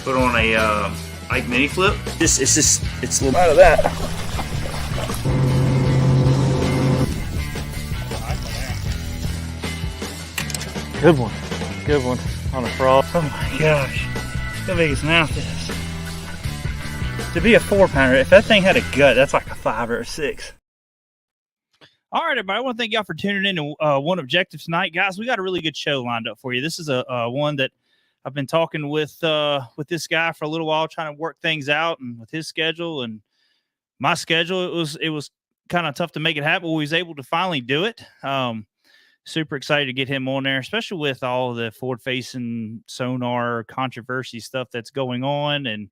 Put on a Ike mini flip. It's a little out of that. Good one on a frog. Oh my gosh, how big his mouth is. To be a 4-pounder, if that thing had a gut, that's like a 5 or a 6. All right, everybody, I want to thank y'all for tuning in to One Objective tonight. Guys, we got a really good show lined up for you. This is a one that I've been talking with this guy for a little while, trying to work things out, and with his schedule and my schedule, it was kind of tough to make it happen. We was able to finally do it. Super excited to get him on there, especially with all the forward-facing sonar controversy stuff that's going on, and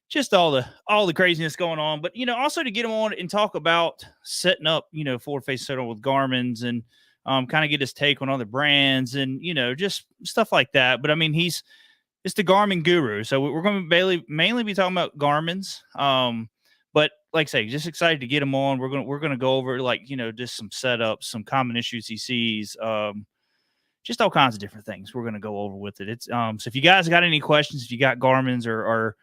just all the craziness going on. But, also to get him on and talk about setting up, forward-facing sonar with Garmin's, and kind of get his take on other brands and, just stuff like that. But I mean, it's the Garmin Guru. So we're going to mainly be talking about Garmin's. But like I say, just excited to get him on. We're going to go over just some setups, some common issues he sees, just all kinds of different things we're going to go over with it. It's so if you guys got any questions, if you got Garmin's or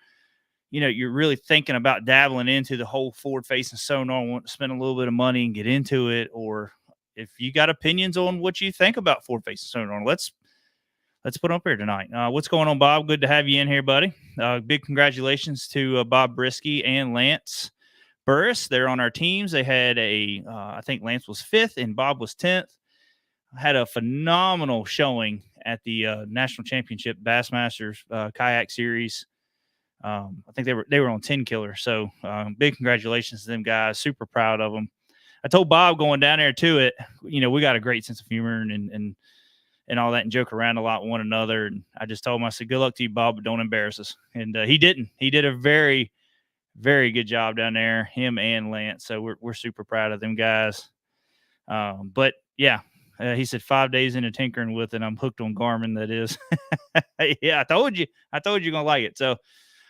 you're really thinking about dabbling into the whole forward-facing sonar and want to spend a little bit of money and get into it, or if you got opinions on what you think about forward-facing sonar, let's put them up here tonight. What's going on, Bob? Good to have you in here, buddy. Big congratulations to Bob Brisky and Lance Burris. They're on our teams. They had I think Lance was 5th and Bob was 10th. Had a phenomenal showing at the National Championship Bassmasters Kayak Series. I think they were on 10 killer. So big congratulations to them guys. Super proud of them. I told Bob going down there to it, we got a great sense of humor and all that, and joke around a lot with one another. And I just told him, I said, good luck to you, Bob, but don't embarrass us. And he didn't. He did a very, very good job down there, him and Lance. So we're super proud of them guys. But yeah, he said 5 days into tinkering with it, I'm hooked on Garmin. That is, yeah, I told you you're gonna like it. So,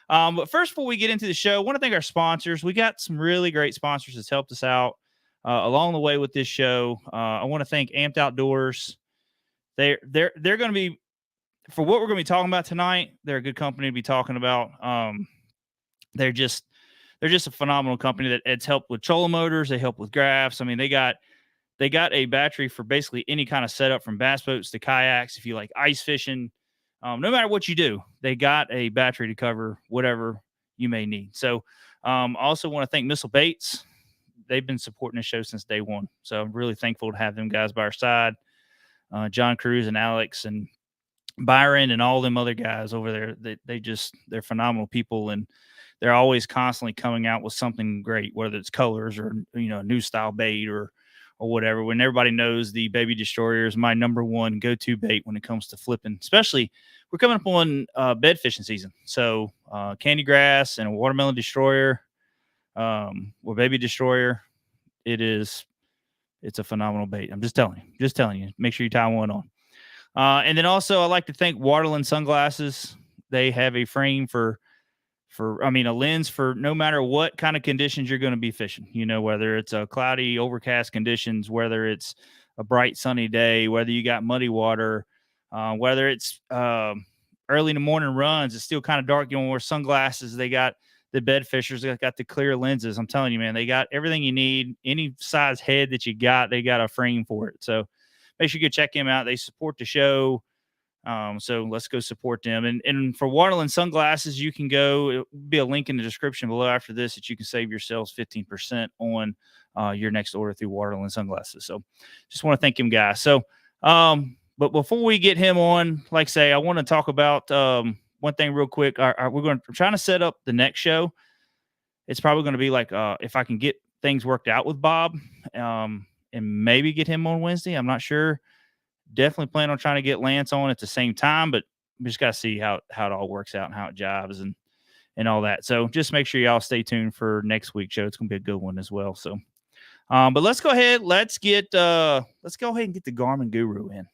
but first, before we get into the show, I want to thank our sponsors. We got some really great sponsors that's helped us out along the way with this show. I want to thank Amped Outdoors. They're going to be, for what we're going to be talking about tonight, they're a good company to be talking about. They're just a phenomenal company that has helped with trolling motors. They help with graphs. I mean, they got a battery for basically any kind of setup, from bass boats to kayaks. If you like ice fishing, no matter what you do, they got a battery to cover whatever you may need. So I also want to thank Missile Baits. They've been supporting the show since day one. So I'm really thankful to have them guys by our side. John Cruz and Alex and Byron and all them other guys over there. They're phenomenal people, and they're always constantly coming out with something great, whether it's colors or, a new style bait or whatever. When everybody knows the Baby Destroyer is my number one go-to bait when it comes to flipping, especially we're coming up on bed fishing season. So candy grass and a watermelon destroyer, or Baby Destroyer, it's a phenomenal bait. I'm just telling you, make sure you tie one on. And then also I'd like to thank Waterland Sunglasses. They have a frame a lens for no matter what kind of conditions you're going to be fishing, whether it's a cloudy, overcast conditions, whether it's a bright sunny day, whether you got muddy water, whether it's early in the morning runs, it's still kind of dark, wear sunglasses. They got the bed fishers, they got the clear lenses. I'm telling you, man, they got everything you need. Any size head that you got, they got a frame for it. So make sure you go check them out. They support the show. So let's go support them. And for Waterland Sunglasses, you can go, it'll be a link in the description below after this that you can save yourselves 15% on your next order through Waterland Sunglasses. So just want to thank him, guys. So, but before we get him on, like I say, I want to talk about one thing real quick. We're trying to set up the next show. It's probably going to be like, if I can get things worked out with Bob, and maybe get him on Wednesday. I'm not sure. Definitely plan on trying to get Lance on at the same time, but we just got to see how it all works out and how it jives and all that. So just make sure y'all stay tuned for next week's show. It's going to be a good one as well. So, but let's go ahead. Let's go ahead and get the Garmin Guru in.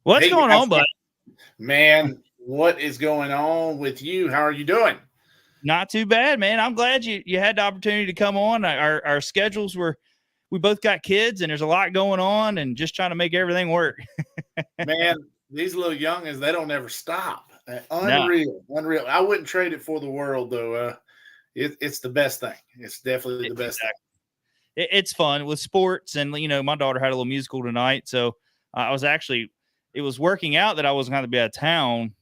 What's going on, bud? Man, what is going on with you? How are you doing? Not too bad, man. I'm glad you had the opportunity to come on. Our schedules we both got kids, and there's a lot going on, and just trying to make everything work. Man, these little youngins, they don't ever stop. Unreal. I wouldn't trade it for the world, though. It's the best thing. It's definitely the best thing. It's fun with sports, and my daughter had a little musical tonight, so it was working out that I wasn't going to be out of town,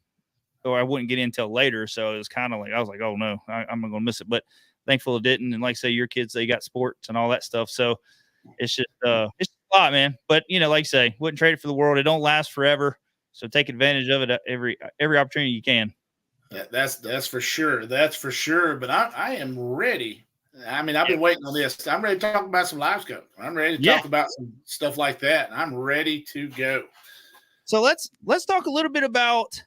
or I wouldn't get in until later. So it was kind of like I was like, oh no, I'm going to miss it. But thankful it didn't. And like I say, your kids, they got sports and all that stuff, so it's just it's a lot, man. But like I say, wouldn't trade it for the world. It don't last forever, so take advantage of it every opportunity you can. Yeah, that's for sure. That's for sure. But I am ready. I mean, I've been waiting on this. I'm ready to talk about some live scope. I'm ready to talk about some stuff like that. I'm ready to go. So let's talk a little bit about,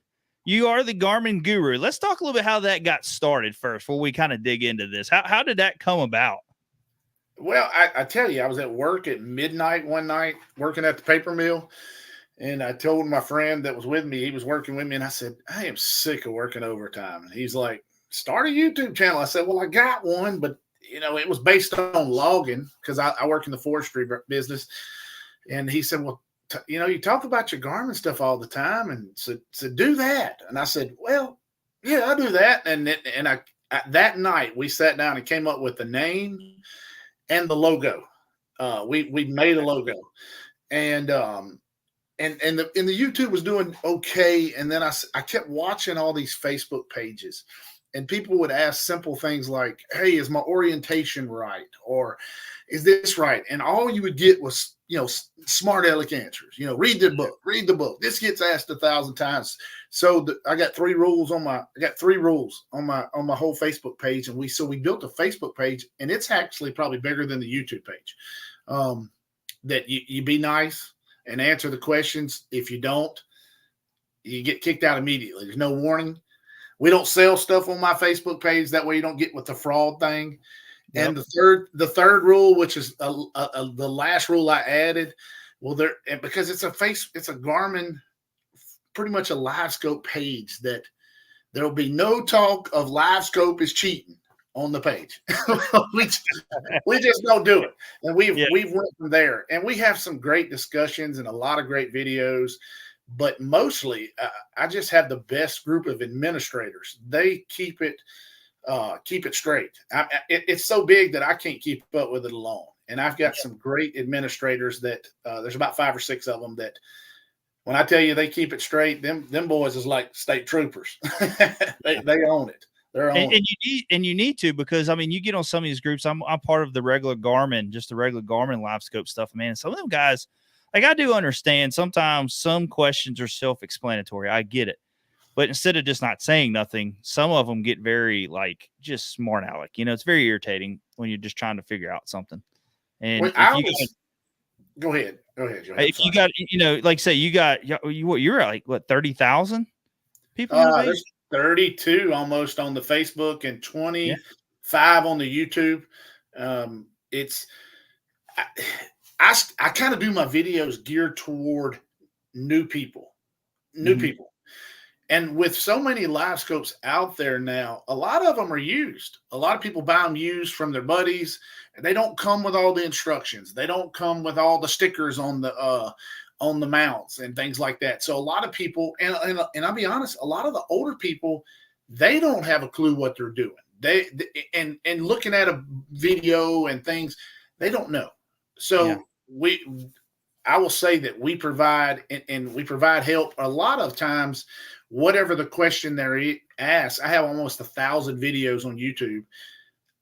you are the Garmin Guru. Let's talk a little bit how that got started first before we kind of dig into this. How did that come about? Well, I tell you, I was at work at midnight one night working at the paper mill. And I told my friend that was with me, he was working with me, and I said, I am sick of working overtime. And he's like, start a YouTube channel. I said, well, I got one, but it was based on logging because I work in the forestry business. And he said, well, you talk about your Garmin stuff all the time, and so do that. And I said, well, yeah, I'll do that. And that night we sat down and came up with the name and the logo. We made a logo, and the YouTube was doing okay. And then I kept watching all these Facebook pages, and people would ask simple things like, hey, is my orientation right? Or is this right? And all you would get was, smart aleck answers. Read the book. This gets asked 1,000 times. So I got three rules on my whole Facebook page. And we built a Facebook page, and it's actually probably bigger than the YouTube page. That you be nice and answer the questions. If you don't, you get kicked out immediately. There's no warning. We don't sell stuff on my Facebook page. That way you don't get with the fraud thing. Yep. And the third rule, which is the last rule I added, because it's a Garmin, pretty much a live scope page, that there will be no talk of live scope is cheating on the page. we just don't do it. And we've went from there, and we have some great discussions and a lot of great videos. But mostly, I just have the best group of administrators. They keep it straight. It's so big that I can't keep up with it alone. And I've got some great administrators that there's about 5 or 6 of them that, when I tell you they keep it straight, them boys is like state troopers. they own it. They're on it. And you need to, because you get on some of these groups. I'm part of the regular Garmin, just the regular Garmin live scope stuff, man. Some of them guys, like, I do understand sometimes some questions are self-explanatory. I get it. But instead of just not saying nothing, some of them get very, just smart aleck. It's very irritating when you're just trying to figure out something. And go ahead. If you got, like say you're at 30,000 people? There's 32 almost on the Facebook and 25 on the YouTube. I kind of do my videos geared toward new people. And with so many live scopes out there now, a lot of them are used. A lot of people buy them used from their buddies. And they don't come with all the instructions. They don't come with all the stickers on the mounts and things like that. So a lot of people, and I'll be honest, a lot of the older people, they don't have a clue what they're doing. They looking at a video and things, they don't know. So I will say that we provide, and we provide help a lot of times. Whatever the question they're asked, I have almost 1,000 videos on YouTube.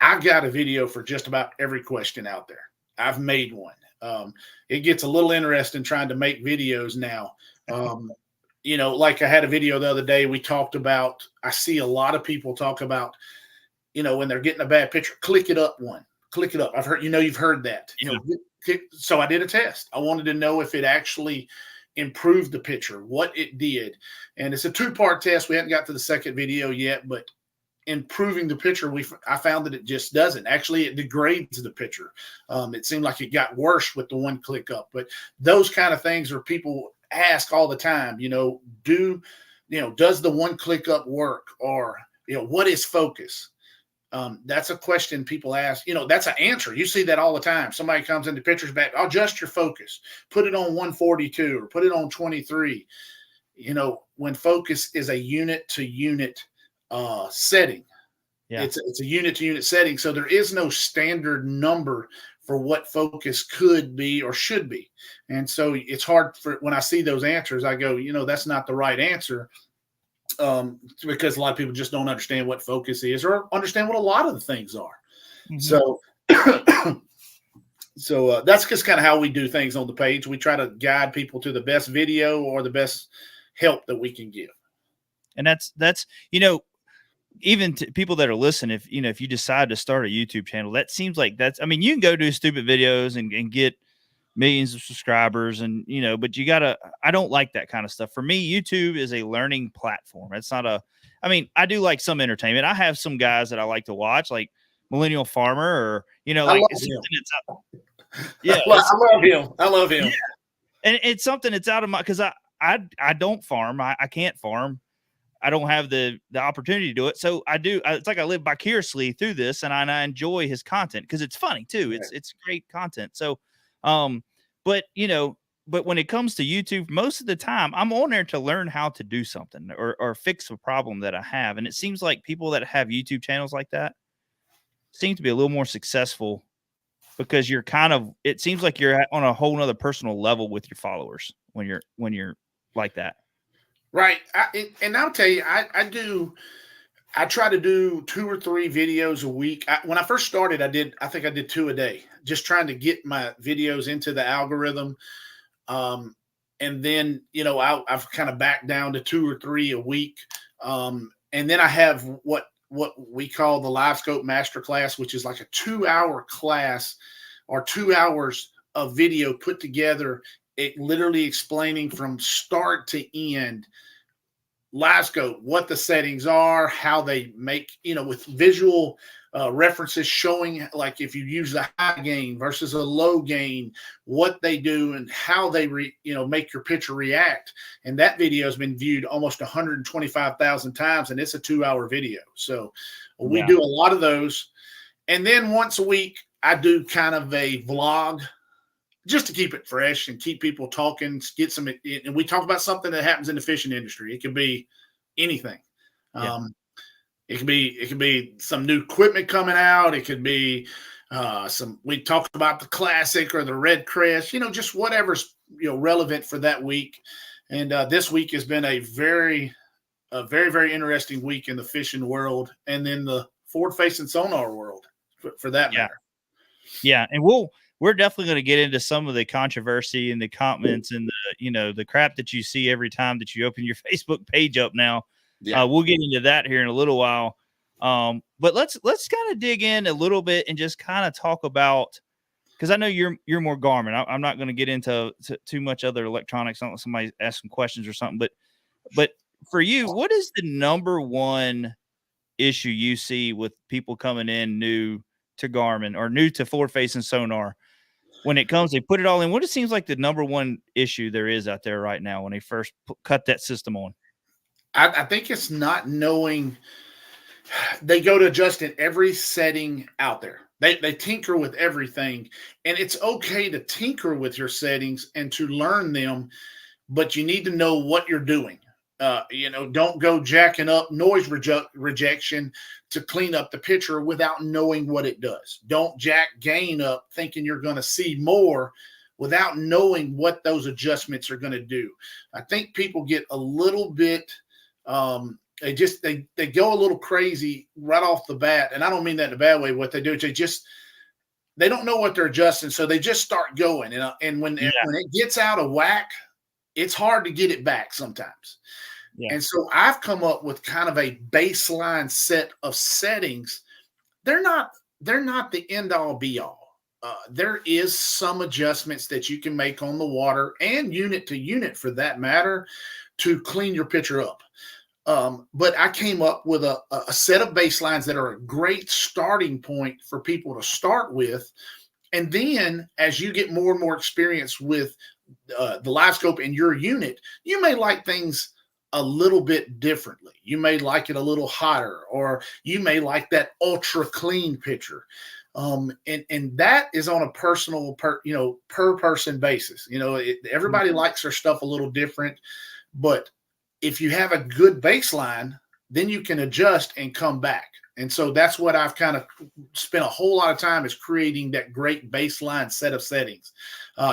I've got a video for just about every question out there. I've made one. It gets a little interesting trying to make videos now. Like I had a video the other day, we talked about, I see a lot of people talk about, when they're getting a bad picture, click it up. I've heard, you've heard that. So I did a test. I wanted to know if it actually improved the picture, what it did. And it's a 2-part test. We haven't got to the second video yet, but improving the picture, I found that it just doesn't. Actually, it degrades the picture. It seemed like it got worse with the one click up. But those kind of things are people ask all the time, does the one click up work? Or, what is focus? That's a question people ask. That's an answer. You see that all the time. Somebody comes into pictures back, adjust your focus, put it on 142 or put it on 23. when focus is a unit to unit setting. Yeah. It's a unit to unit setting. So there is no standard number for what focus could be or should be. And so it's hard for when I see those answers, I go, that's not the right answer. Because a lot of people just don't understand what focus is or understand what a lot of the things are. Mm-hmm. So that's just kind of how we do things on the page. We try to guide people to the best video or the best help that we can give. And that's even to people that are listening, if you decide to start a YouTube channel, that seems like you can go do stupid videos and get millions of subscribers but I don't like that kind of stuff. For me, YouTube is a learning platform. It's not I do like some entertainment. I have some guys that I like to watch, like Millennial Farmer, or, like yeah, I love him. Yeah. And it's something that's out of my, cause I don't farm. I can't farm. I don't have the opportunity to do it. So it's like I live vicariously through this, and I enjoy his content because it's funny too. It's great content. So, but when it comes to YouTube, most of the time I'm on there to learn how to do something or fix a problem that I have. And it seems like people that have YouTube channels like that seem to be a little more successful because it seems like you're on a whole nother personal level with your followers when you're like that. Right. And I'll tell you, I try to do 2 or 3 videos a week. When I first started, I think I did 2 a day, just trying to get my videos into the algorithm. And then, I've kind of backed down to 2 or 3 a week. And then I have what we call the Live Scope Masterclass, which is like a 2-hour class or 2 hours of video put together. It literally explaining from start to end, Live Scope, what the settings are, how they make, with visual references showing, like if you use a high gain versus a low gain, what they do and how they make your picture react. And that video has been viewed almost 125,000 times, and it's a 2-hour video. So we do a lot of those. And then once a week, I do kind of a vlog, just to keep it fresh and keep people talking, and we talk about something that happens in the fishing industry. It could be anything. Yeah. It could be some new equipment coming out. It could be we talk about the classic or the red crest, just whatever's, relevant for that week. And this week has been a very, very interesting week in the fishing world, and then the forward-facing sonar world for that matter. Yeah. And we're definitely going to get into some of the controversy and the comments and the crap that you see every time that you open your Facebook page up now. Yeah. We'll get into that here in a little while. But let's kind of dig in a little bit and just kind of talk about, because I know you're more Garmin. I'm not going to get into too much other electronics unless somebody asks some questions or something. But for you, what is the number one issue you see with people coming in new to Garmin or new to forward-facing sonar? When it comes, they put it all in. What it seems like the number one issue there is out there right now when they first cut that system on? I think it's not knowing. They go to adjusting every setting out there. They tinker with everything, and it's okay to tinker with your settings and to learn them, but you need to know what you're doing. Don't go jacking up noise rejection to clean up the picture without knowing what it does. Don't jack gain up thinking you're going to see more without knowing what those adjustments are going to do. I think people get a little bit, they go a little crazy right off the bat. And I don't mean that in a bad way. What they do is they don't know what they're adjusting. So they just start going. And when it gets out of whack, it's hard to get it back sometimes. Yeah. And so I've come up with kind of a baseline set of settings. They're not the end all be all. There is some adjustments that you can make on the water and unit to unit for that matter to clean your picture up. But I came up with a set of baselines that are a great starting point for people to start with. And then as you get more and more experience with the live scope in your unit, you may like things a little bit differently. You may like it a little hotter, or you may like that ultra clean picture. And that is on a personal, per person basis. Everybody likes their stuff a little different, but if you have a good baseline, then you can adjust and come back. And so that's what I've kind of spent a whole lot of time is creating that great baseline set of settings,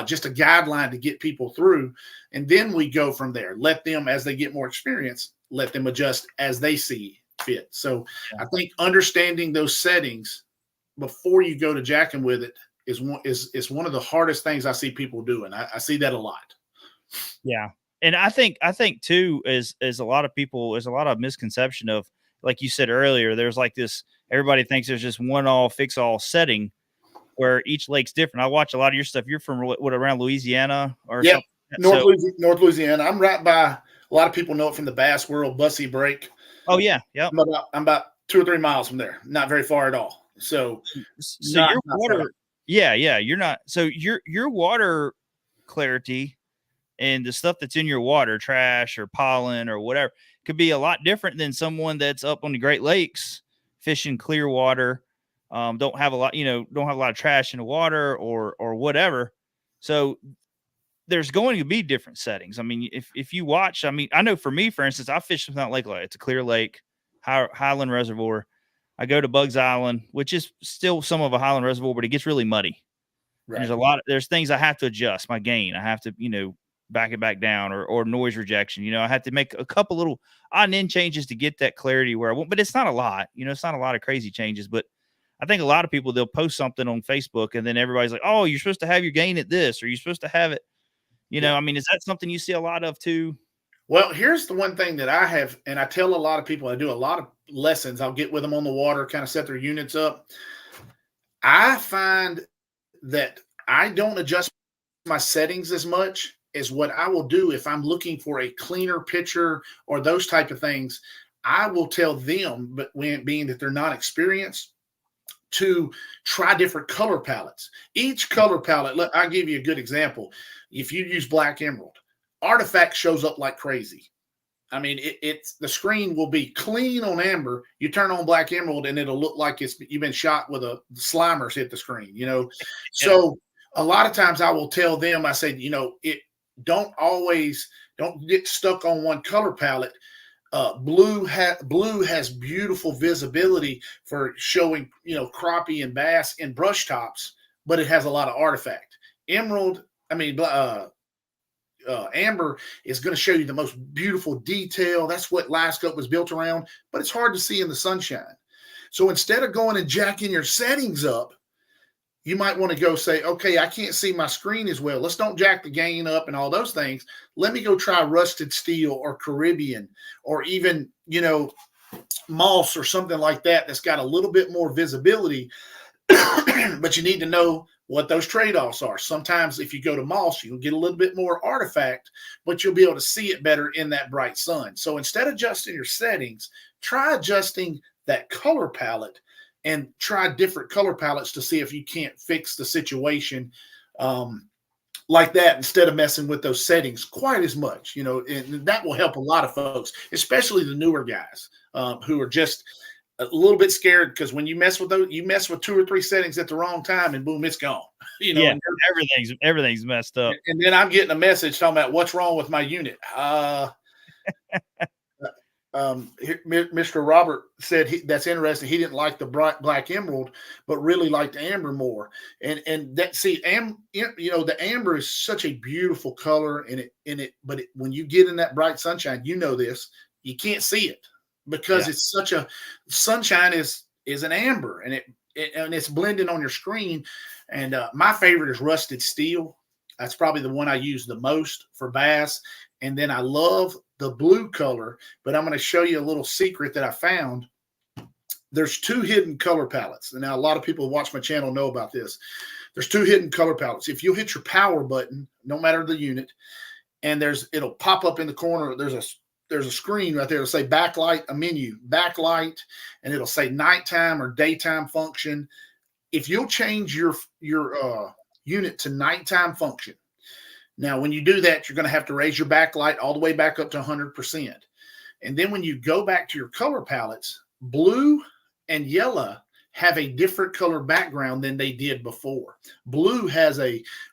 just a guideline to get people through. And then we go from there. Let them, as they get more experience, let them adjust as they see fit. So I think understanding those settings before you go to jacking with it is one of the hardest things I see people doing. I see that a lot. Yeah. And I think too, is a lot of people, there's a lot of misconception of, like you said earlier, there's like this, everybody thinks there's just one all fix all setting where each lake's different. I watch a lot of your stuff. You're from what, around Louisiana or something? North Louisiana. I'm right by, a lot of people know it from the bass world, Bussy Break. Oh yeah. Yeah. I'm about 2 or 3 miles from there. Not very far at all. So your water, yeah. You're not, so your water clarity and the stuff that's in your water, trash or pollen or whatever, could be a lot different than someone that's up on the Great Lakes fishing clear water. Don't have a lot of trash in the water or whatever. So there's going to be different settings. I mean, if you watch, I mean, I know for me, for instance, I fish Mount Lake. It's a clear lake, Highland Reservoir. I go to Bugs Island, which is still some of a Highland Reservoir, but it gets really muddy. Right. There's things I have to adjust my gain. I have to, back it back down or noise rejection. I had to make a couple little on end changes to get that clarity where I want, but it's not a lot, it's not a lot of crazy changes, but I think a lot of people, they'll post something on Facebook and then everybody's like, oh, you're supposed to have your gain at this, or you're supposed to have it, I mean, is that something you see a lot of too? Well, here's the one thing that I have, and I tell a lot of people, I do a lot of lessons. I'll get with them on the water, kind of set their units up. I find that I don't adjust my settings as much is what I will do if I'm looking for a cleaner picture or those type of things. I will tell them, but being that they're not experienced, to try different color palettes. Each color palette, I'll give you a good example. If you use black emerald, artifact shows up like crazy. I mean, it's the screen will be clean on amber. You turn on black emerald and it'll look like you've been shot with a Slimers hit the screen, So a lot of times I will tell them, I say, don't get stuck on one color palette. Blue has beautiful visibility for showing, crappie and bass in brush tops, but it has a lot of artifact. Amber is going to show you the most beautiful detail. That's what Last Scope was built around, but it's hard to see in the sunshine. So instead of going and jacking your settings up, you might want to go say, okay, I can't see my screen as well. Let's don't jack the gain up and all those things. Let me go try rusted steel or Caribbean or even, moss or something like that that's got a little bit more visibility. But you need to know what those trade-offs are. Sometimes if you go to moss, you'll get a little bit more artifact, but you'll be able to see it better in that bright sun. So instead of adjusting your settings, try adjusting that color palette and try different color palettes to see if you can't fix the situation like that instead of messing with those settings quite as much, and that will help a lot of folks, especially the newer guys who are just a little bit scared because when you mess with those, you mess with 2 or 3 settings at the wrong time and boom, it's gone. Everything's messed up. And then I'm getting a message talking about what's wrong with my unit. Mr. Robert said that's interesting. He didn't like the black emerald, but really liked amber more. And that the amber is such a beautiful color but when you get in that bright sunshine, this, you can't see it because it's such a sunshine is an amber and it's blending on your screen. And my favorite is rusted steel. That's probably the one I use the most for bass. And then I love the blue color, but I'm going to show you a little secret that I found. There's 2 hidden color palettes. And now a lot of people who watch my channel know about this. There's 2 hidden color palettes. If you hit your power button, no matter the unit, and it'll pop up in the corner. There's a screen right there. It'll say backlight, a menu, backlight, and it'll say nighttime or daytime function. If you'll change your unit to nighttime function, now, when you do that, you're going to have to raise your backlight all the way back up to 100%. And then when you go back to your color palettes, blue and yellow have a different color background than they did before. Blue has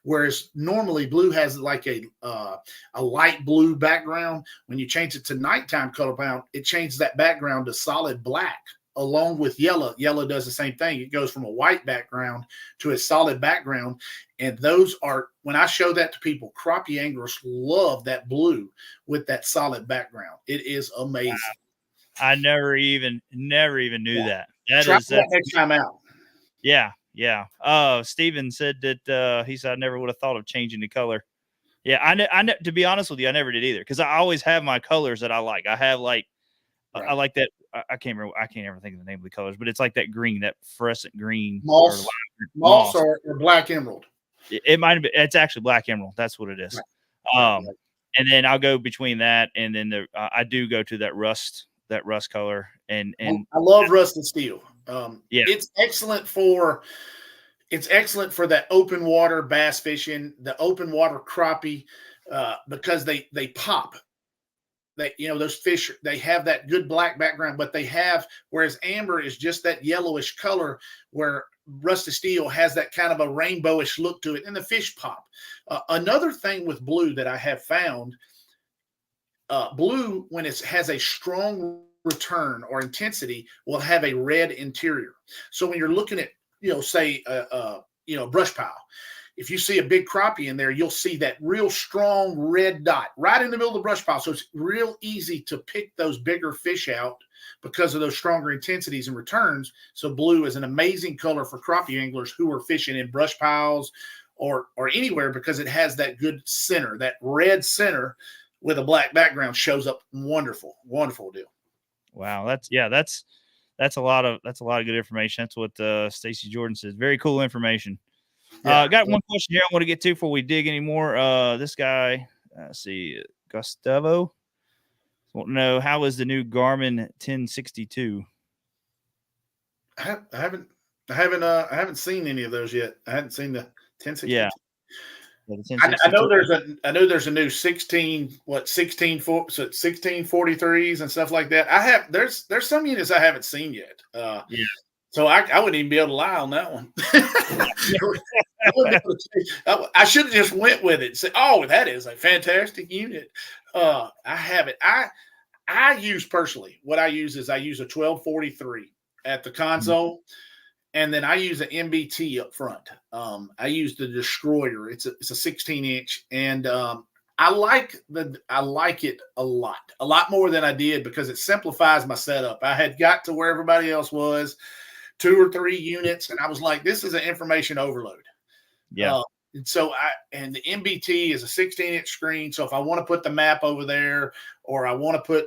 whereas normally blue has like a light blue background. When you change it to nighttime color background, it changes that background to solid black along with yellow. Yellow does the same thing. It goes from a white background to a solid background. And those are, when I show that to people, crappie anglers love that blue with that solid background. It is amazing. Wow. I never even knew that. Try that next time out. Yeah. Steven said that he said I never would have thought of changing the color. Yeah, I to be honest with you, I never did either, because I always have my colors that I like. I have like right. I like that. I can't ever think of the name of the colors, but it's like that green, that fluorescent green, moss or black emerald. It might have been. It's actually black emerald. That's what it is. Right. And then I'll go between that, and then I do go to that rust color, and I love rusted steel. It's excellent for that open water bass fishing, the open water crappie, because they pop. Those fish, they have that good black background, but whereas amber is just that yellowish color, where rusted steel has that kind of a rainbowish look to it, and the fish pop. Another thing with blue that I have found, blue, when it has a strong return or intensity, will have a red interior. So when you're looking at, say, brush pile, if you see a big crappie in there, you'll see that real strong red dot right in the middle of the brush pile. So it's real easy to pick those bigger fish out because of those stronger intensities and returns. So blue is an amazing color for crappie anglers who are fishing in brush piles or anywhere, because it has that good center, that red center with a black background shows up wonderful deal. Wow, that's a lot of good information. That's what Stacy Jordan says. Very cool information. I got one question here I want to get to before we dig any more. This guy, let's see, Gustavo, want to know, how is the new Garmin 1062? I haven't seen any of those yet. I hadn't seen the 1062. Yeah. I know there's a new 1643s and stuff like that. There's some units I haven't seen yet. So I wouldn't even be able to lie on that one. I should have just went with it and said, "Oh, that is a fantastic unit." I have it. I use personally, what I use is I use a 1243 at the console. Mm-hmm. And then I use an MBT up front. I use the Destroyer. It's a 16-inch, and I like it a lot more than I did, because it simplifies my setup. I had got to where everybody else was, 2 or 3 units, and I was like, this is an information overload. Yeah. And the MBT is a 16-inch screen. So if I want to put the map over there, or I want to put,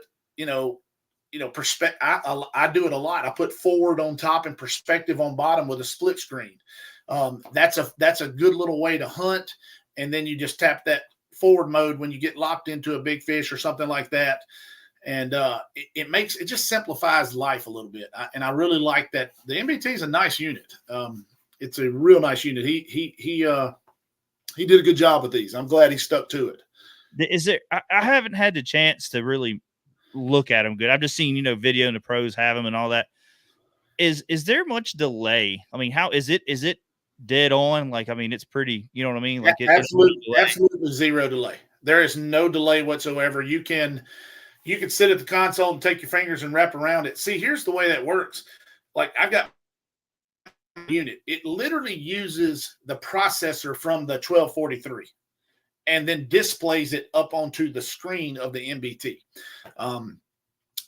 perspective, I do it a lot. I put forward on top and perspective on bottom with a split screen. That's a good little way to hunt. And then you just tap that forward mode when you get locked into a big fish or something like that. And it just simplifies life a little bit. And I really like that. The MBT is a nice unit. It's a real nice unit. He did a good job with these. I'm glad he stuck to it. I haven't had the chance to really look at them good. I've just seen, video and the pros have them and all that. Is there much delay? I mean, how is it dead on? Like, I mean, it's pretty, you know what I mean? Like, absolutely zero delay. There is no delay whatsoever. You can sit at the console and take your fingers and wrap around it. See, here's the way that works. Like, I've got a unit. It literally uses the processor from the 1243 and then displays it up onto the screen of the MBT.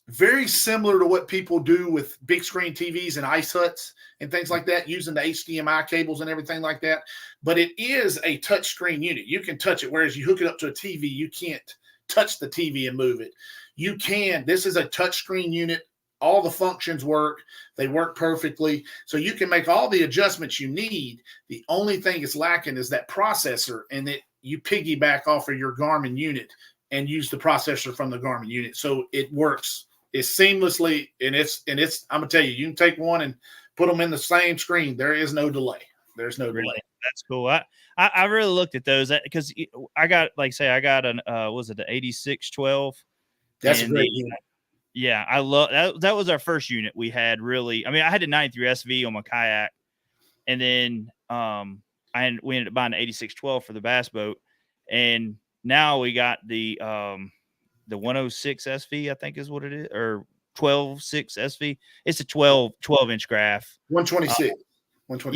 Very similar to what people do with big screen TVs and ice huts and things like that, using the HDMI cables and everything like that. But it is a touch screen unit. You can touch it, whereas you hook it up to a TV, you can't touch the TV and move it. You can. This is a touch screen unit. All the functions work. They work perfectly. So you can make all the adjustments you need. The only thing it's lacking is that processor, and that you piggyback off of your Garmin unit and use the processor from the Garmin unit. So it works. It's seamlessly, and it's. I'm gonna tell you, you can take one and put them in the same screen. There is no delay. There's no delay. That's cool. I really looked at those because I got, like, say, I got an was it the 8612? That's a great unit. Yeah, I love that. That was our first unit we had. Really, I mean, I had a 93 SV on my kayak, and then we ended up buying an 8612 for the bass boat, and now we got the 106 SV, I think is what it is, or 12.6 SV. It's a 12-inch graph. 126. 126.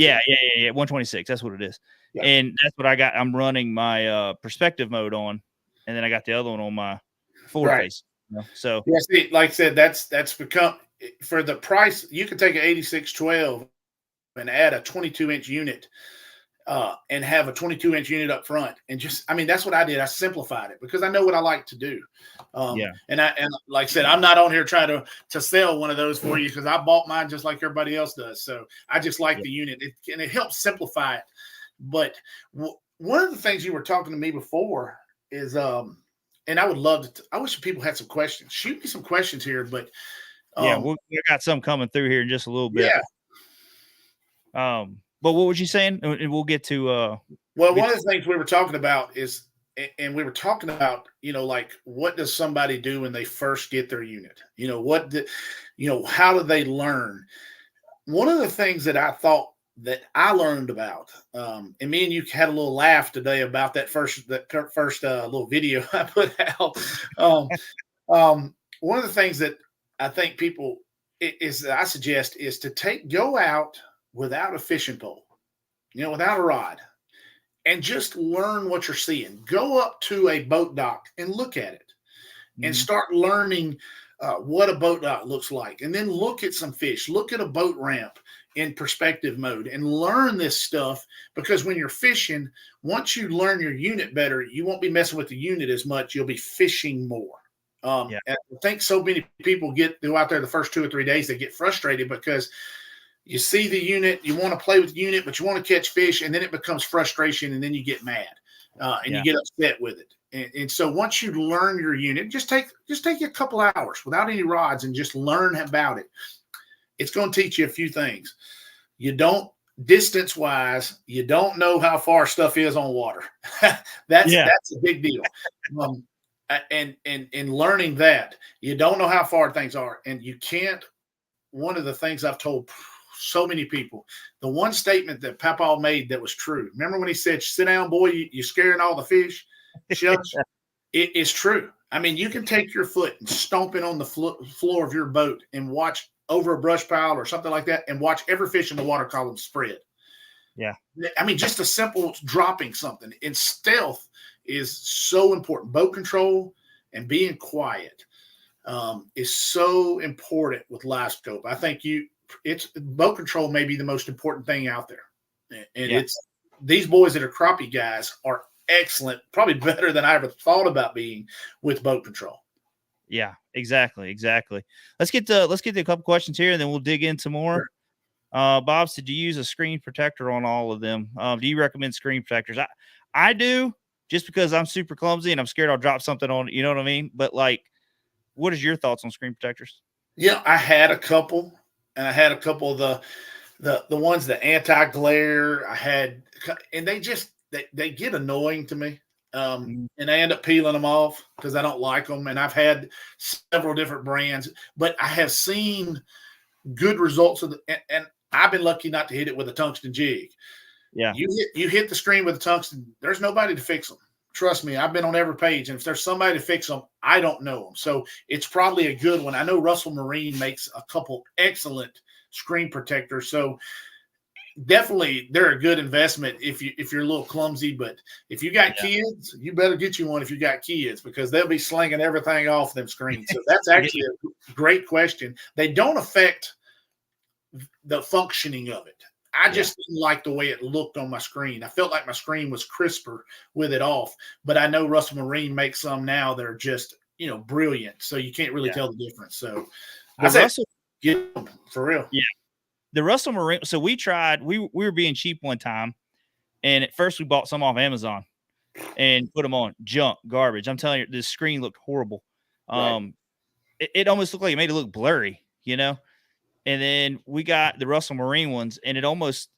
Yeah, 126. That's what it is. Yeah. And that's what I got. I'm running my perspective mode on, and then I got the other one on my forward face. You know? So yeah, see, like I said, that's become, for the price. You can take an 8612 and add a 22-inch unit, and have a 22-inch unit up front, and just, I mean, that's what I did. I simplified it because I know what I like to do. And like I said, I'm not on here trying to sell one of those for you, because I bought mine just like everybody else does. So I just like the unit, and it helps simplify it. But one of the things you were talking to me before is, and I would love to. I wish people had some questions. Shoot me some questions here, but we got some coming through here in just a little bit. Yeah. But what was you saying? And we'll get to. Well, one of the things we were talking about is, and we were talking about, like, what does somebody do when they first get their unit? How do they learn? One of the things that I thought that I learned about, and me and you had a little laugh today about that first little video I put out. One of the things that I think people I suggest is to go out without a fishing pole, without a rod, and just learn what you're seeing. Go up to a boat dock and look at it, and start learning what a boat dock looks like, and then look at some fish, look at a boat ramp in perspective mode, and learn this stuff. Because when you're fishing, once you learn your unit better, you won't be messing with the unit as much. You'll be fishing more. And I think so many people go out there the first 2 or 3 days, they get frustrated because you see the unit, you want to play with the unit, but you want to catch fish, and then it becomes frustration, and then you get mad, and you get upset with it. And so once you learn your unit, just take you a couple hours without any rods and just learn about it. It's going to teach you a few things. Distance-wise, you don't know how far stuff is on water. That's a big deal. And learning that, you don't know how far things are, and you can't. One of the things I've told so many people, the one statement that Papa made that was true. Remember when he said, "Sit down, boy, you're scaring all the fish." Shucks. It is true. I mean, you can take your foot and stomp it on the floor of your boat and watch over a brush pile or something like that, and watch every fish in the water column spread. Yeah. I mean, just a simple dropping something. And stealth is so important. Boat control and being quiet is so important with live scope. I think boat control may be the most important thing out there. And it's these boys that are crappie guys are excellent, probably better than I ever thought about being with boat control. Yeah, exactly. Let's get to a couple questions here, and then we'll dig into more. Sure. Bob said, do you use a screen protector on all of them? Do you recommend screen protectors? I do, just because I'm super clumsy and I'm scared I'll drop something on, you know what I mean? But like, what is your thoughts on screen protectors? Yeah, I had a couple, and I had a couple of the ones, the anti-glare I had, and they get annoying to me. And I end up peeling them off because I don't like them. And I've had several different brands, but I have seen good results and I've been lucky not to hit it with a tungsten jig. Yeah. You hit the screen with a tungsten, there's nobody to fix them. Trust me, I've been on every page, and if there's somebody to fix them, I don't know them. So it's probably a good one. I know Russell Marine makes a couple excellent screen protectors. So definitely they're a good investment if you're a little clumsy, but if you got kids, you better get you one if you got kids, because they'll be slinging everything off them screens. So that's actually a great question. They don't affect the functioning of it. I just didn't like the way it looked on my screen. I felt like my screen was crisper with it off, but I know Russell Marine makes some now that are just, brilliant. So you can't really tell the difference. So I said, get them for real. Yeah. The Russell Marine. So we tried, we were being cheap one time, and at first we bought some off Amazon and put them on. Junk, garbage. I'm telling you, the screen looked horrible. Right. It almost looked like it made it look blurry, And then we got the Russell Marine ones, and it almost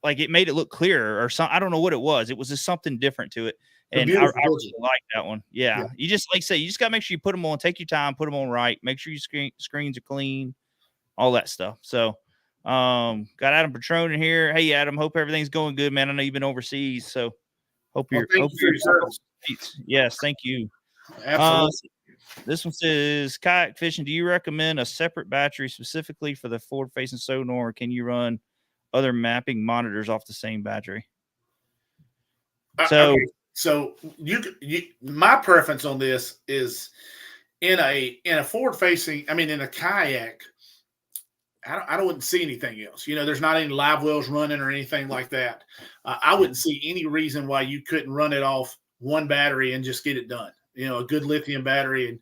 like it made it look clearer or something. I don't know what it was. It was just something different to it. And I really like that one. Yeah. Yeah. You just, like I say, you just got to make sure you put them on, take your time, put them on right, make sure your screens are clean, all that stuff. So, got Adam Patron in here. Hey, Adam, hope everything's going good, man. I know you've been overseas, so hope Well, you're, thank you for your service. Yes, thank you. Absolutely. This one says, kayak fishing, do you recommend a separate battery specifically for the forward-facing sonar, or can you run other mapping monitors off the same battery? So, okay. So my preference on this is in a forward-facing, I mean, in a kayak, I wouldn't see anything else. There's not any live wells running or anything like that. I wouldn't see any reason why you couldn't run it off one battery and just get it done. A good lithium battery and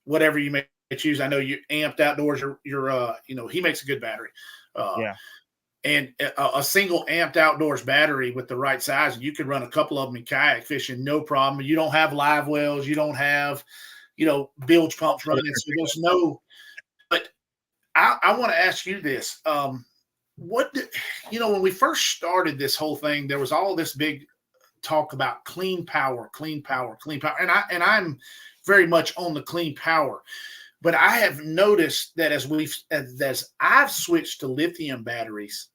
whatever you may choose. I know you Amped Outdoors. He makes a good battery. yeah. And a single Amped Outdoors battery with the right size, you could run a couple of them in kayak fishing, no problem. You don't have live wells. You don't have, bilge pumps running. So there's no. But I want to ask you this: when we first started this whole thing, there was all this big talk about clean power, and I'm very much on the clean power. But I have noticed that as I've switched to lithium batteries,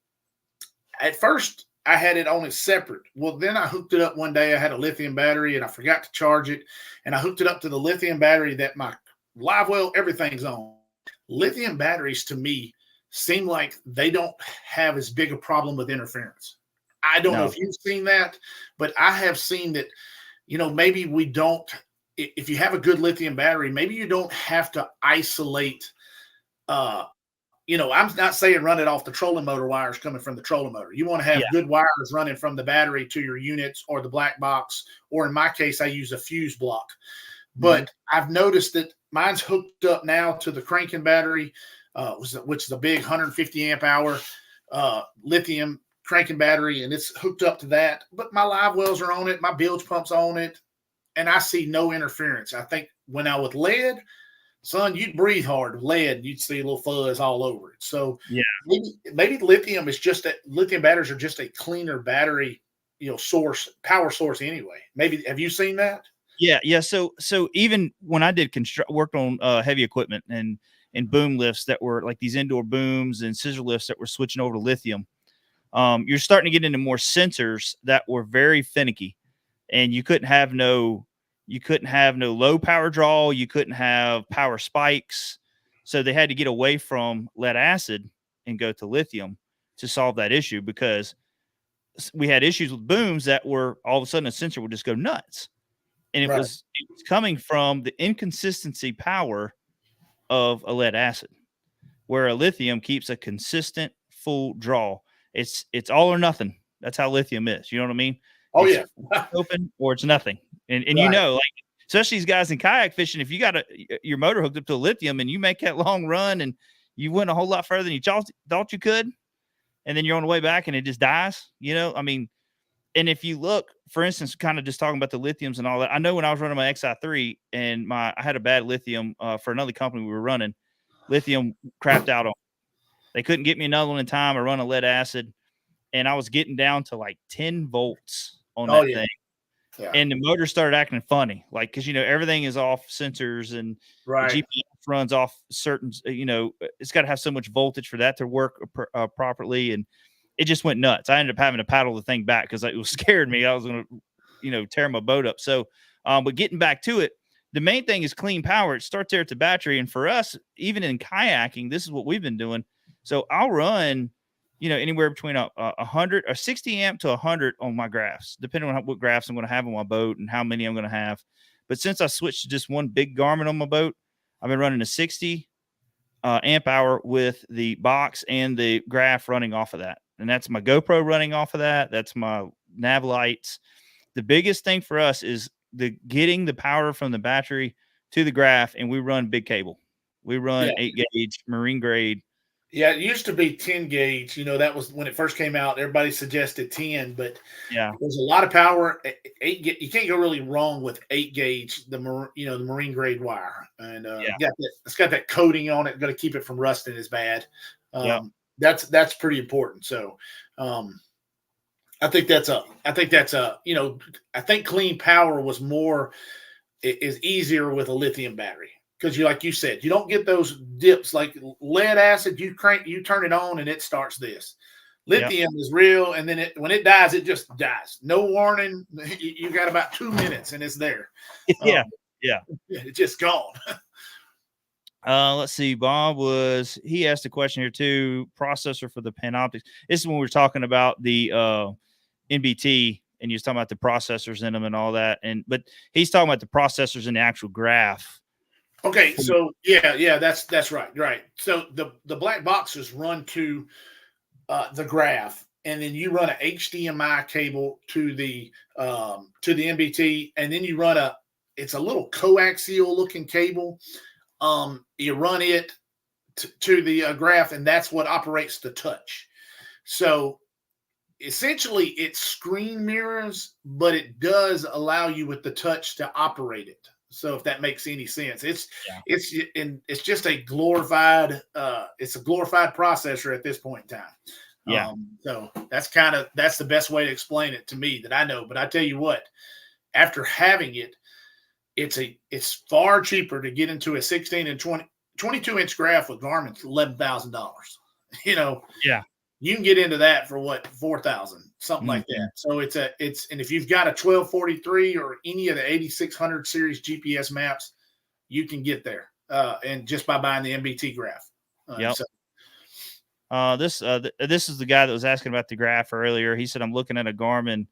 at first I had it on as separate. Well, then I hooked it up one day. I had a lithium battery and I forgot to charge it. And I hooked it up to the lithium battery that my live well, everything's on. Lithium batteries to me seem like they don't have as big a problem with interference. I don't know if you've seen that, but I have seen that, maybe we don't. If you have a good lithium battery, maybe you don't have to isolate. I'm not saying run it off the trolling motor wires coming from the trolling motor. You want to have good wires running from the battery to your units or the black box, or in my case, I use a fuse block. But I've noticed that mine's hooked up now to the cranking battery, which is a big 150 amp hour lithium cranking battery, and it's hooked up to that. But my live wells are on it, my bilge pump's on it, and I see no interference. I think when I with lead, son, you'd breathe hard. Lead, you'd see a little fuzz all over it. So maybe lithium batteries are just a cleaner battery, power source anyway. Maybe have you seen that? Yeah. So even when I did worked on heavy equipment and boom lifts that were like these indoor booms and scissor lifts that were switching over to lithium, you're starting to get into more sensors that were very finicky, and you couldn't have no low power draw. You couldn't have power spikes. So they had to get away from lead acid and go to lithium to solve that issue, because we had issues with booms that were all of a sudden a sensor would just go nuts. And it was coming from the inconsistency power of a lead acid, where a lithium keeps a consistent full draw. It's all or nothing. That's how lithium is. You know what I mean? Oh, it's open or it's nothing. And like, especially these guys in kayak fishing, if you got your motor hooked up to a lithium and you make that long run and you went a whole lot further than you thought you could, and then you're on the way back and it just dies, I mean, and if you look, for instance, kind of just talking about the lithiums and all that, I know when I was running my XI3 and I had a bad lithium for another company we were running, lithium crapped out on. They couldn't get me another one in time. I run a lead acid, and I was getting down to like 10 volts on that thing. Yeah. And the motor started acting funny, like, because everything is off sensors, and the GPS runs off certain, it's got to have so much voltage for that to work properly, and it just went nuts. I ended up having to paddle the thing back because it was scared me. I was going to, tear my boat up. So, but getting back to it, the main thing is clean power. It starts there at the battery, and for us, even in kayaking, this is what we've been doing. So I'll run, anywhere between a 100 or 60 amp to 100 on my graphs, depending on what graphs I'm going to have on my boat and how many I'm going to have. But since I switched to just one big Garmin on my boat, I've been running a 60 amp hour with the box and the graph running off of that. And that's my GoPro running off of that. That's my nav lights. The biggest thing for us is getting the power from the battery to the graph, and we run big cable. We run 8 gauge marine grade. Yeah, it used to be 10 gauge. That was when it first came out. Everybody suggested 10, but there's a lot of power. You can't go really wrong with 8 gauge, the marine grade wire, and it's got that coating on it, going to keep it from rusting as bad. That's pretty important. So, I think that's I think clean power was is easier with a lithium battery because like you said, you don't get those dips like lead acid. You turn it on and it starts this. Lithium is real, and then when it dies, it just dies. No warning. You got about 2 minutes, and it's there. Yeah. It's just gone. Let's see. He asked a question here too. Processor for the Panoptics. This is when we were talking about the NBT, and you was talking about the processors in them and all that. But he's talking about the processors in the actual graph. Okay, so yeah, that's right. Right. So the black boxes run to the graph, and then you run an HDMI cable to the NBT, and then you run it's a little coaxial looking cable. You run it to the graph, and that's what operates the touch. So essentially, it's screen mirrors, but it does allow you with the touch to operate it. So if that makes any sense, it's just a glorified processor at this point in time. Yeah. So that's the best way to explain it to me that I know. But I tell you what, after having it, it's far cheaper to get into a 16 and 22-inch graph with Garmin for $11,000. Yeah. You can get into that for what, $4,000, something like that. So and if you've got a 1243 or any of the 8600 series GPS maps, you can get there. And just by buying the MBT graph. This is the guy that was asking about the graph earlier. He said, I'm looking at a Garmin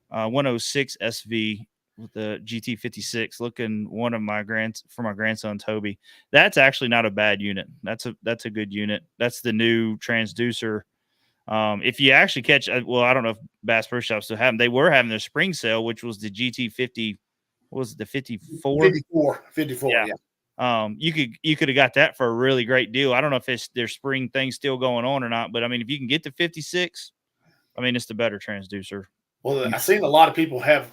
106 SV with the GT56, looking for my grandson Toby. That's actually not a bad unit. That's a good unit. That's the new transducer. If you actually catch, I don't know if Bass Pro Shops still have them. They were having their spring sale, which was the GT50. What was it, the 54? 54. Yeah. You could have got that for a really great deal. I don't know if it's their spring thing still going on or not, but I mean, if you can get the 56, I mean, it's the better transducer. Well, I've seen a lot of people have.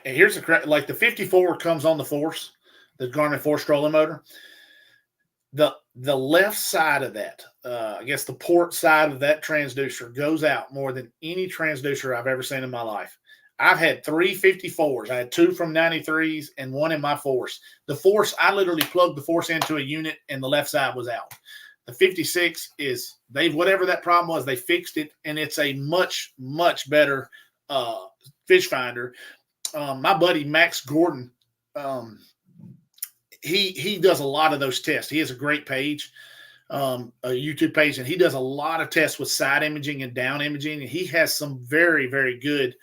Here's like the 54 comes on the Force, the Garmin Force trolling motor. The left side of that, I guess the port side of that transducer goes out more than any transducer I've ever seen in my life. I've had 3 54s. I had 2 from 93s and 1 in my Force. The Force, I literally plugged the Force into a unit and the left side was out. The 56 whatever that problem was, they fixed it, and it's a much, much better fish finder. My buddy Max Gordon, he does a lot of those tests. He has a great page, a YouTube page, and he does a lot of tests with side imaging and down imaging. And he has some very, very good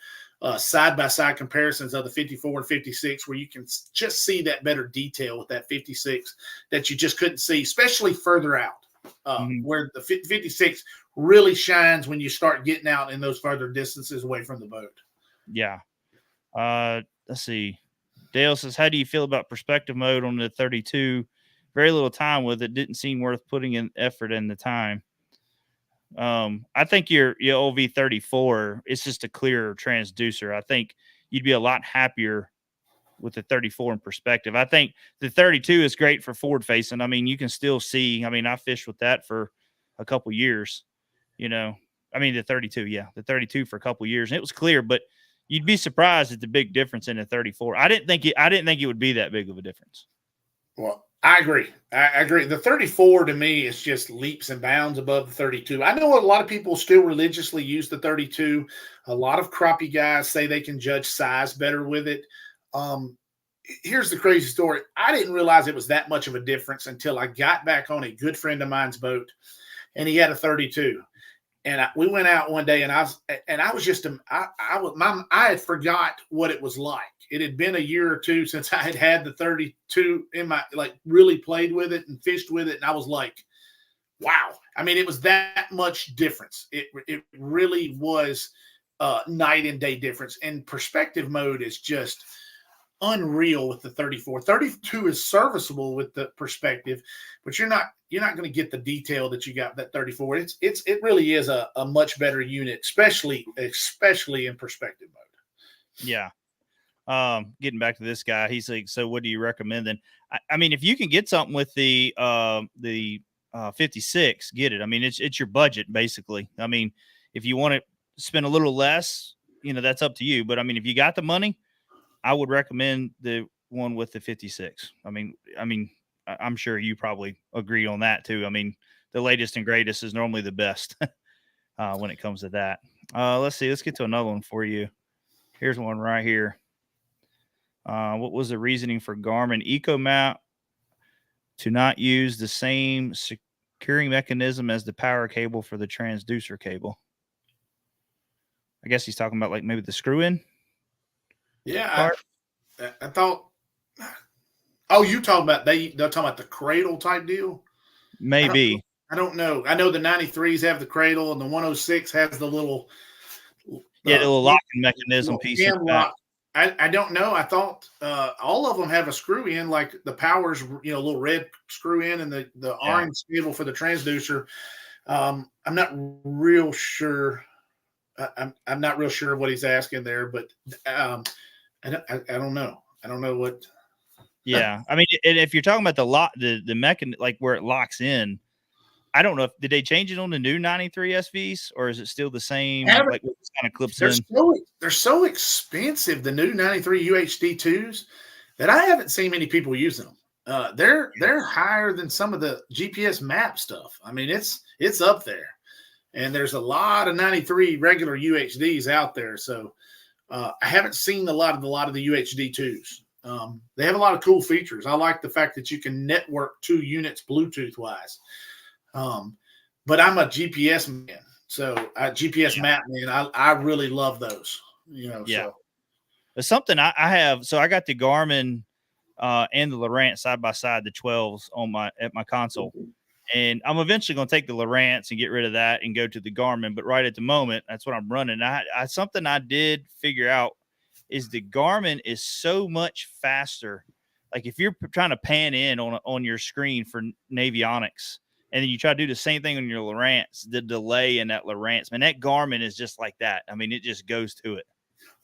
side-by-side comparisons of the 54 and 56, where you can just see that better detail with that 56 that you just couldn't see, especially further out, where the 56 really shines when you start getting out in those further distances away from the boat. Yeah. Let's see. Dale says, how do you feel about perspective mode on the 32? Very little time with it. Didn't seem worth putting in effort and the time. I think your OV34, it's just a clearer transducer. I think you'd be a lot happier with the 34 in perspective. I think the 32 is great for forward facing. I mean, you can still see. I mean, I fished with that for a couple years, the 32 for a couple years, and it was clear, but you'd be surprised at the big difference in the 34. I didn't think it would be that big of a difference. Well, I agree. I agree. The 34 to me is just leaps and bounds above the 32. I know a lot of people still religiously use the 32. A lot of crappie guys say they can judge size better with it. Here's the crazy story. I didn't realize it was that much of a difference until I got back on a good friend of mine's boat, and he had a 32. And we went out one day, and I had forgot what it was like. It had been a year or two since I had the 32 in my, really played with it and fished with it. And I was like, wow. I mean, it was that much difference. It really was night and day difference. And perspective mode is just unreal with the 34. 32 is serviceable with the perspective, but you're not going to get the detail that you got that 34. It really is a much better unit, especially in perspective mode. Yeah. Getting back to this guy, he's like, so what do you recommend then? I mean, if you can get something with the 56, get it. I mean, it's your budget basically. I mean, if you want it spend a little less, that's up to you. But I mean, if you got the money, I would recommend the one with the 56. I'm sure you probably agree on that too. I mean, the latest and greatest is normally the best when it comes to that. Let's see. Let's get to another one for you. Here's one right here. What was the reasoning for Garmin EcoMap to not use the same securing mechanism as the power cable for the transducer cable? I guess he's talking about like maybe the screw in. Yeah, I thought. Oh, you talking about they're talking about the cradle type deal? Maybe. I don't know. I know the 93s have the cradle, and the 106 has the little the little locking mechanism piece. Lock. I don't know. I thought all of them have a screw in, like the power's a little red screw in, and the orange cable for the transducer. I'm not real sure. I'm not real sure what he's asking there, but I don't know. I don't know what. Yeah, I mean, and if you're talking about the mechanism, like where it locks in, I don't know did they change it on the new 93 SVs, or is it still the same? Like what kind of clips in? They're so expensive, the new 93 UHD2s, that I haven't seen many people using them. They're higher than some of the GPS map stuff. I mean, it's up there, and there's a lot of 93 regular UHDs out there. So I haven't seen a lot of the UHD2s. They have a lot of cool features. I like the fact that you can network 2 units Bluetooth wise. But I'm a GPS man, so GPS map man. I really love those. So. It's something I have. So I got the Garmin and the Lowrance side by side, the 12s at my console, and I'm eventually going to take the Lowrance and get rid of that and go to the Garmin. But right at the moment, that's what I'm running. Something I did figure out is the Garmin is so much faster. Like if you're trying to pan in on your screen for Navionics, and then you try to do the same thing on your Lowrance, the delay in that Lowrance, man, that Garmin is just like that. I mean, it just goes to it.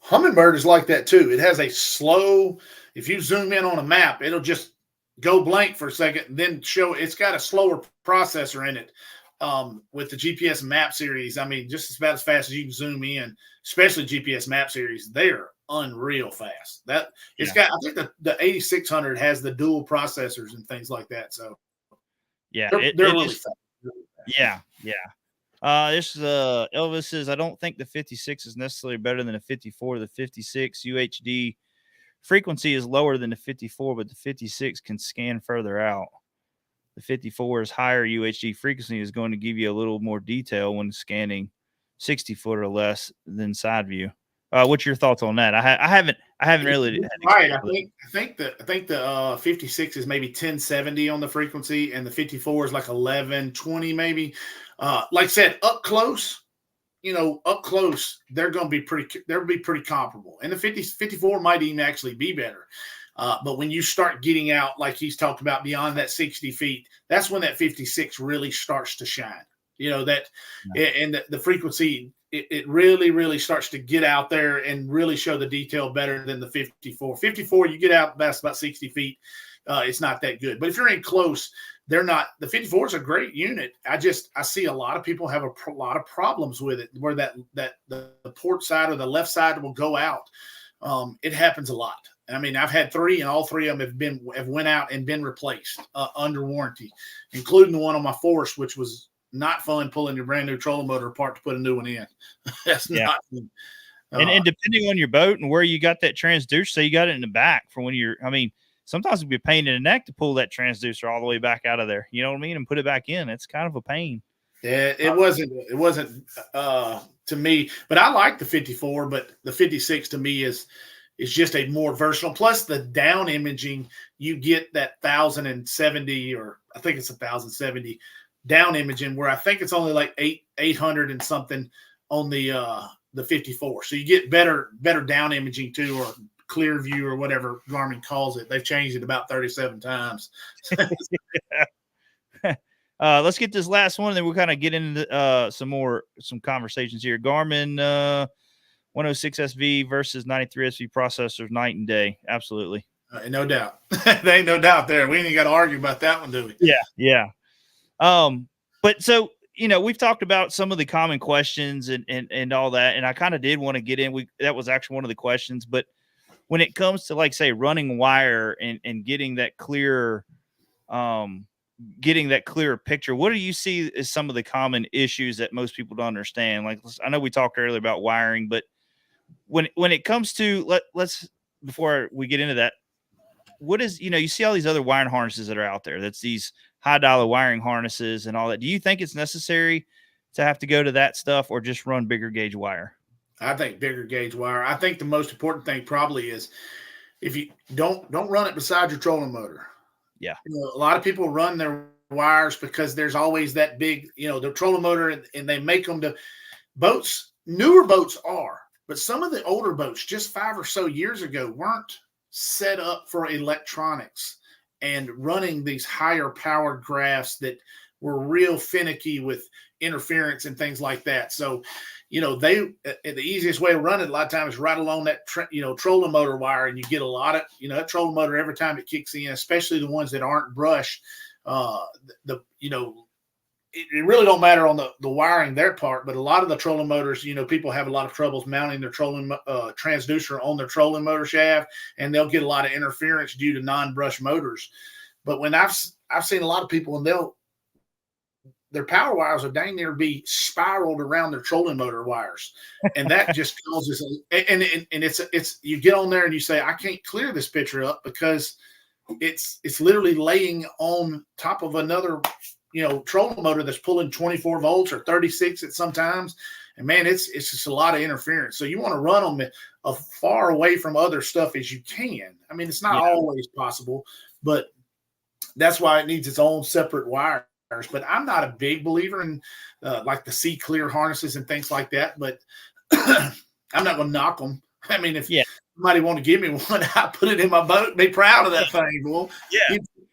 Humminbird is like that too. It has a slow, if you zoom in on a map, it'll just go blank for a second and then show. It's got a slower processor in it with the GPS map series. I mean, just about as fast as you can zoom in, especially GPS map series. They are unreal fast. Got, I think the 8600 has the dual processors and things like that. So yeah, they're really fast. Yeah. This Elvis says, I don't think the 56 is necessarily better than the 54. The 56 UHD frequency is lower than the 54, but the 56 can scan further out. The 54's higher UHD frequency is going to give you a little more detail when scanning 60 foot or less than side view. What's your thoughts on that? I haven't really. Right. I think the 56 is maybe 1070 on the frequency, and the 54 is like 1120 maybe. Like I said, up close, they're going to be pretty comparable. And the 54 might even actually be better. But when you start getting out, like he's talked about, beyond that 60 feet, that's when that 56 really starts to shine. And the frequency, it really, really starts to get out there and really show the detail better than the 54. 54, you get out past about 60 feet, it's not that good. But if you're in close, they're not. The 54 is a great unit. I see a lot of people have a lot of problems with it, where the port side or the left side will go out. It happens a lot. I mean, I've had 3, and all 3 of them have went out and been replaced under warranty, including the one on my Force, which was not fun pulling your brand new trolling motor apart to put a new one in. That's not fun. And depending on your boat and where you got that transducer, say you got it in the back for when sometimes it'd be a pain in the neck to pull that transducer all the way back out of there. You know what I mean? And put it back in. It's kind of a pain. Yeah, it wasn't to me, but I like the 54, but the 56 to me is just a more versatile. Plus the down imaging, you get that 1070, or I think it's 1070 down imaging, where I think it's only like 800 and something on the 54. So you get better down imaging too, or clear view, or whatever Garmin calls it. They've changed it about 37 times. Let's get this last one, and then we'll kind of get into some conversations here. Garmin 106 SV versus 93 SV processors, night and day. Absolutely. No doubt. There ain't no doubt there. We ain't got to argue about that one, do we? Yeah. But so, we've talked about some of the common questions and all that, and I kind of did want to get in. That was actually one of the questions, but when it comes to, like, say, running wire and getting that clear, getting that clearer picture, what do you see as some of the common issues that most people don't understand? Like, I know we talked earlier about wiring, but when it comes to, let's before we get into that, what is, you see all these other wiring harnesses that are out there. That's these high dollar wiring harnesses and all that. Do you think it's necessary to have to go to that stuff, or just run bigger gauge wire? I think bigger gauge wire. I think the most important thing probably is, if you don't run it beside your trolling motor. Yeah. A lot of people run their wires because there's always that big, the trolling motor, and they make them to boats. Newer boats are, but some of the older boats just 5 or so years ago weren't set up for electronics and running these higher powered graphs that were real finicky with interference and things like that. So, the easiest way to run it a lot of times is right along that, trolling motor wire, and you get a lot of, that trolling motor every time it kicks in, especially the ones that aren't brushed. It really don't matter on the wiring their part, but a lot of the trolling motors, people have a lot of troubles mounting their trolling transducer on their trolling motor shaft, and they'll get a lot of interference due to non-brush motors. But when I've seen a lot of people, and their power wires are dang near be spiraled around their trolling motor wires, and that just causes and it's you get on there and you say, I can't clear this picture up because it's literally laying on top of another trolling motor that's pulling 24 volts or 36 at sometimes. And man, it's just a lot of interference. So you want to run them as far away from other stuff as you can. I mean, it's not always possible, but that's why it needs its own separate wires. But I'm not a big believer in like the C clear harnesses and things like that, but I'm not going to knock them. I mean, if somebody want to give me one, I put it in my boat and be proud of that thing. Well,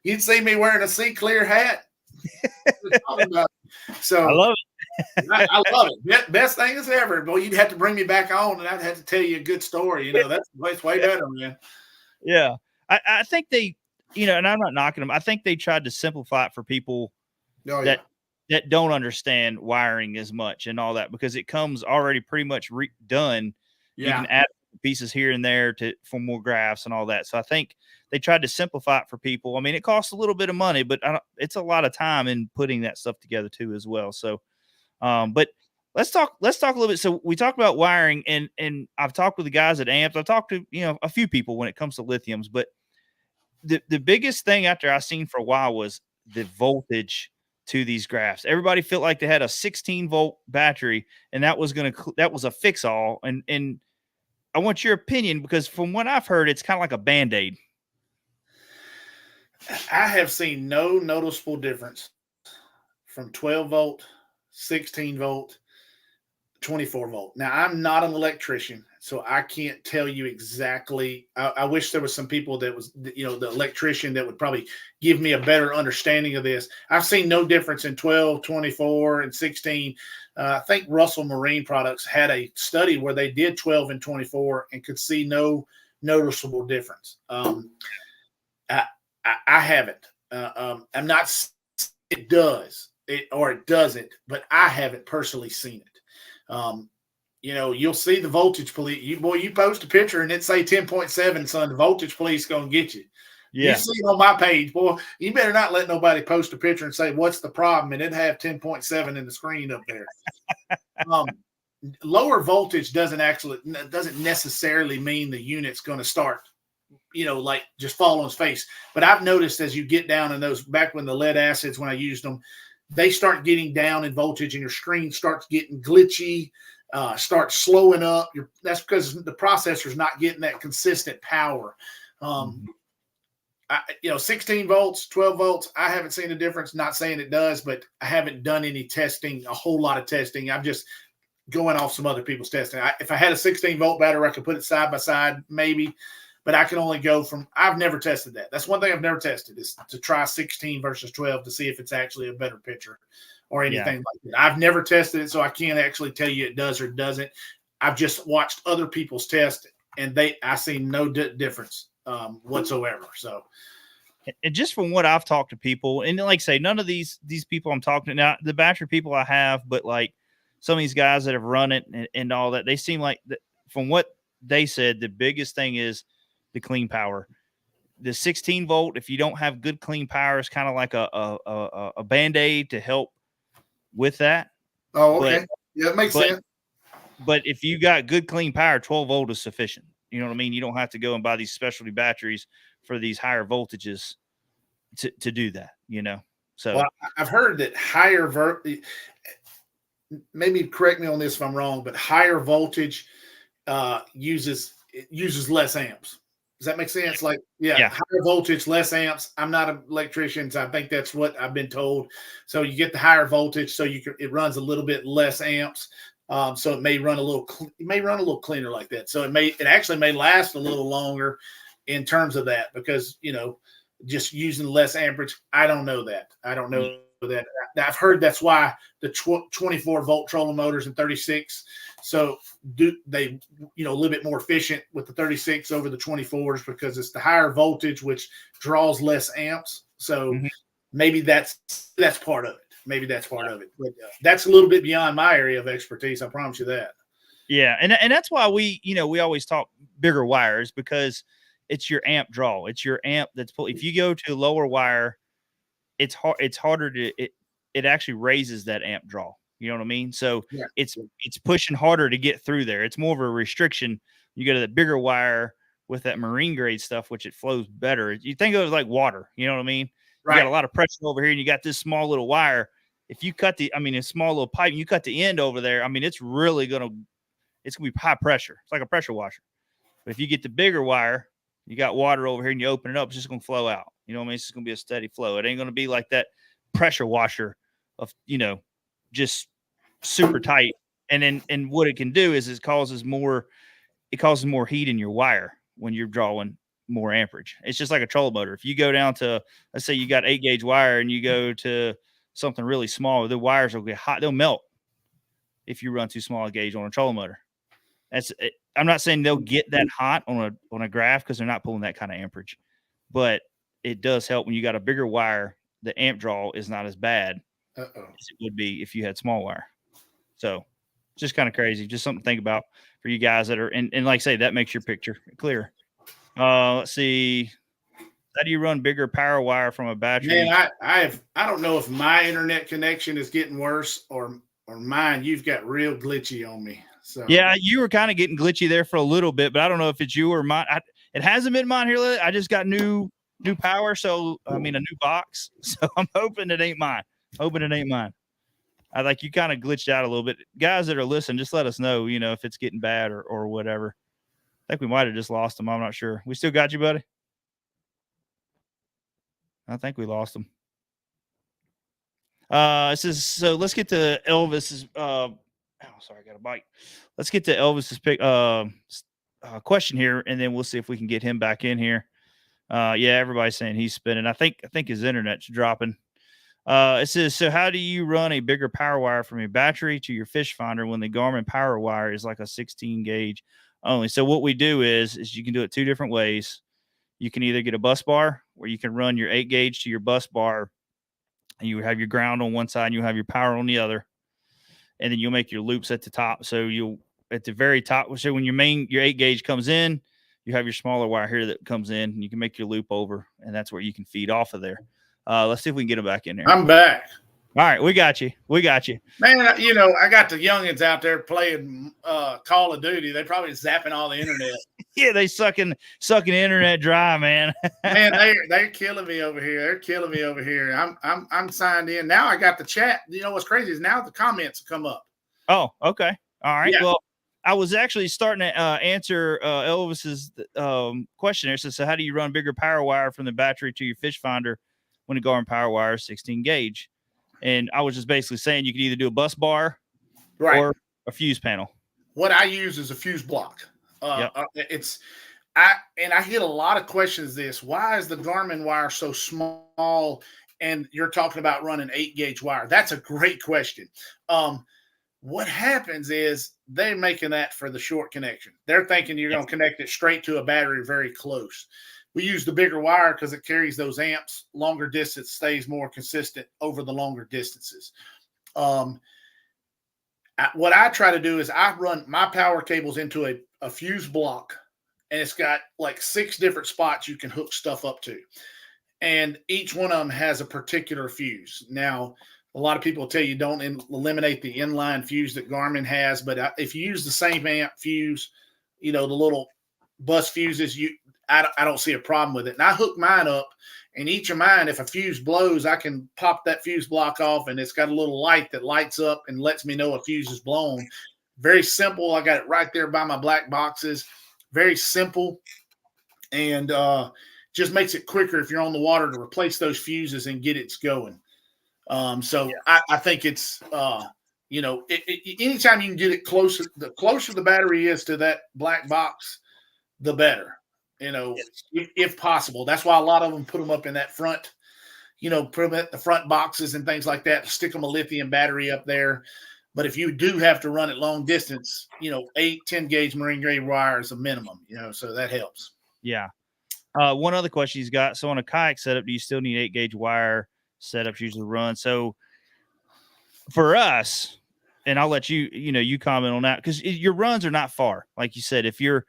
you'd see me wearing a C clear hat. So I love it. I love it. Best thing as ever. Boy, you'd have to bring me back on, and I'd have to tell you a good story. That's way better, man. Yeah. I think they, and I'm not knocking them. I think they tried to simplify it for people that don't understand wiring as much and all that, because it comes already pretty much done. You can add pieces here and there for more graphs and all that. So I think they tried to simplify it for people. I mean, it costs a little bit of money, but it's a lot of time in putting that stuff together too, as well. So, but let's talk a little bit. So we talked about wiring, and I've talked with the guys at Amps. I've talked to, a few people when it comes to lithiums, but the biggest thing after I seen for a while was the voltage to these graphs. Everybody felt like they had a 16-volt battery, and that was a fix all. And I want your opinion, because from what I've heard, it's kind of like a Band-Aid. I have seen no noticeable difference from 12 volt, 16 volt, 24 volt. Now, I'm not an electrician, so I can't tell you exactly. I wish there was some people that was, the electrician that would probably give me a better understanding of this. I've seen no difference in 12, 24, and 16. I think Russell Marine Products had a study where they did 12 and 24 and could see no noticeable difference. I haven't. I'm not. It does, or it doesn't, but I haven't personally seen it. You'll see the voltage police. You post a picture and it say 10.7, son. The voltage police gonna get you. Yeah. You see it on my page, boy. You better not let nobody post a picture and say, "What's the problem?" and it have 10.7 in the screen up there. Lower voltage doesn't necessarily mean the unit's going to start, like just fall on its face. But I've noticed as you get down in those, back when the lead acids, when I used them, they start getting down in voltage and your screen starts getting glitchy, starts slowing up. That's because the processor's not getting that consistent power. 16 volts, 12 volts, I haven't seen a difference. Not saying it does, but I haven't done any testing, a whole lot of testing. I'm just going off some other people's testing. If I had a 16 volt battery, I could put it side by side, maybe, but I can only go from, I've never tested that. That's one thing I've never tested, is to try 16 versus 12 to see if it's actually a better picture or anything like that. I've never tested it, so I can't actually tell you it does or doesn't. I've just watched other people's tests, and I see no difference whatsoever. So And just from what I've talked to people, and like I say, none of these people I'm talking to now, the battery people I have, but like some of these guys that have run it and all that, they seem like from what they said, the biggest thing is the clean power. The 16 volt, if you don't have good clean power, is kind of like a band-aid to help with that. Oh, okay. Yeah, that makes but, sense. But if you got good clean power, 12 volt is sufficient. You know what I mean? You don't have to go and buy these specialty batteries for these higher voltages to do that, you know? So well, I've heard that maybe correct me on this if I'm wrong, but higher voltage uses less amps. Does that make sense? Like, yeah, higher voltage, less amps. I'm not an electrician, so I think that's what I've been told. So you get the higher voltage, so it runs a little bit less amps. So it may run a little cleaner like that. So it actually may last a little longer in terms of that, because just using less amperage. I don't know that. That. I've heard that's why the 24 volt trolling motors and 36. So they a little bit more efficient with the 36 over the 24s, because it's the higher voltage which draws less amps. So maybe that's part of it. Maybe that's part of it. But that's a little bit beyond my area of expertise. I promise you that. Yeah, and that's why we always talk bigger wires, because it's your amp draw. It's your amp that's if you go to a lower wire, it's harder to it actually raises that amp draw. You know what I mean? So it's pushing harder to get through there. It's more of a restriction. You go to the bigger wire with that marine grade stuff, which it flows better. You think of it like water. You know what I mean? Right. You got a lot of pressure over here, and you got this small little wire. If you cut a small little pipe, and you cut the end over there, it's really gonna be high pressure. It's like a pressure washer. But if you get the bigger wire, you got water over here, and you open it up, it's just gonna flow out. You know what I mean? It's just gonna be a steady flow. It ain't gonna be like that pressure washer of just super tight. And what it can do is it causes more heat in your wire when you're drawing more amperage. It's just like a trolling motor. If you go down to, let's say you got 8 gauge wire and you go to something really small, the wires will get hot. They'll melt if you run too small a gauge on a trolling motor. I'm not saying they'll get that hot on a graph, because they're not pulling that kind of amperage, but it does help when you got a bigger wire. The amp draw is not as bad as it would be if you had small wire. So it's just kind of crazy. Just something to think about for you guys that are, and like I say, that makes your picture clear. Let's see. How do you run bigger power wire from a battery? Man, I don't know if my internet connection is getting worse or mine. You've got real glitchy on me. So yeah, you were kind of getting glitchy there for a little bit, but I don't know if it's you or mine. It hasn't been mine here. I just got new power, so a new box. So I'm hoping it ain't mine. I like you kind of glitched out a little bit. Guys that are listening, just let us know, if it's getting bad or whatever. I think we might have just lost him. I'm not sure. We still got you, buddy? I think we lost him. So let's get to Elvis's sorry, I got a bite. Let's get to Elvis's question here, and then we'll see if we can get him back in here. Everybody's saying he's spinning. I think his internet's dropping. It says, so how do you run a bigger power wire from a battery to your fish finder when the Garmin power wire is like a 16 gauge only? So what we do is you can do it 2 different ways. You can either get a bus bar, where you can run your 8 gauge to your bus bar, and you have your ground on one side and you have your power on the other. And then you'll make your loops at the top. So you'll at the very top. So when your 8 gauge comes in, you have your smaller wire here that comes in, and you can make your loop over, and that's where you can feed off of there. Let's see if we can get him back in there. I'm back. All right, we got you. Man, I got the youngins out there playing Call of Duty. They probably zapping all the internet. Yeah, they sucking the internet dry, man. Man, they're killing me over here. I'm signed in. Now I got the chat. You know what's crazy is now the comments come up. Oh, okay. All right. Yeah. Well, I was actually starting to answer Elvis's question there. So how do you run bigger power wire from the battery to your fish finder when the Garmin power wire is 16 gauge? And I was just basically saying you could either do a bus bar or a fuse panel. What I use is a fuse block. I get a lot of questions why is the Garmin wire so small, and you're talking about running 8 gauge wire? That's a great question. What happens is they're making that for the short connection. They're thinking you're going to connect it straight to a battery very close. we use the bigger wire because it carries those amps. Longer distance stays more consistent over the longer distances. What I try to do is I run my power cables into a fuse block, and it's got like 6 different spots you can hook stuff up to. And each one of them has a particular fuse. Now, a lot of people tell you don't eliminate the inline fuse that Garmin has, but if you use the same amp fuse, the little bus fuses, I don't see a problem with it. And I hook mine up, and each of mine, if a fuse blows, I can pop that fuse block off, and it's got a little light that lights up and lets me know a fuse is blown. Very simple. I got it right there by my black boxes. Very simple, and just makes it quicker if you're on the water to replace those fuses and get it going. I think it's, anytime you can get it closer, the closer the battery is to that black box, the better, if possible. That's why a lot of them put them up in that front, put them at the front boxes and things like that, stick them a lithium battery up there. But if you do have to run it long distance, 8-10 gauge marine grade wire is a minimum, so that helps. Yeah. One other question he's got. So on a kayak setup, do you still need 8 gauge wire? Setups usually run. So for us, and I'll let you comment on that, because your runs are not far. Like you said, if you're,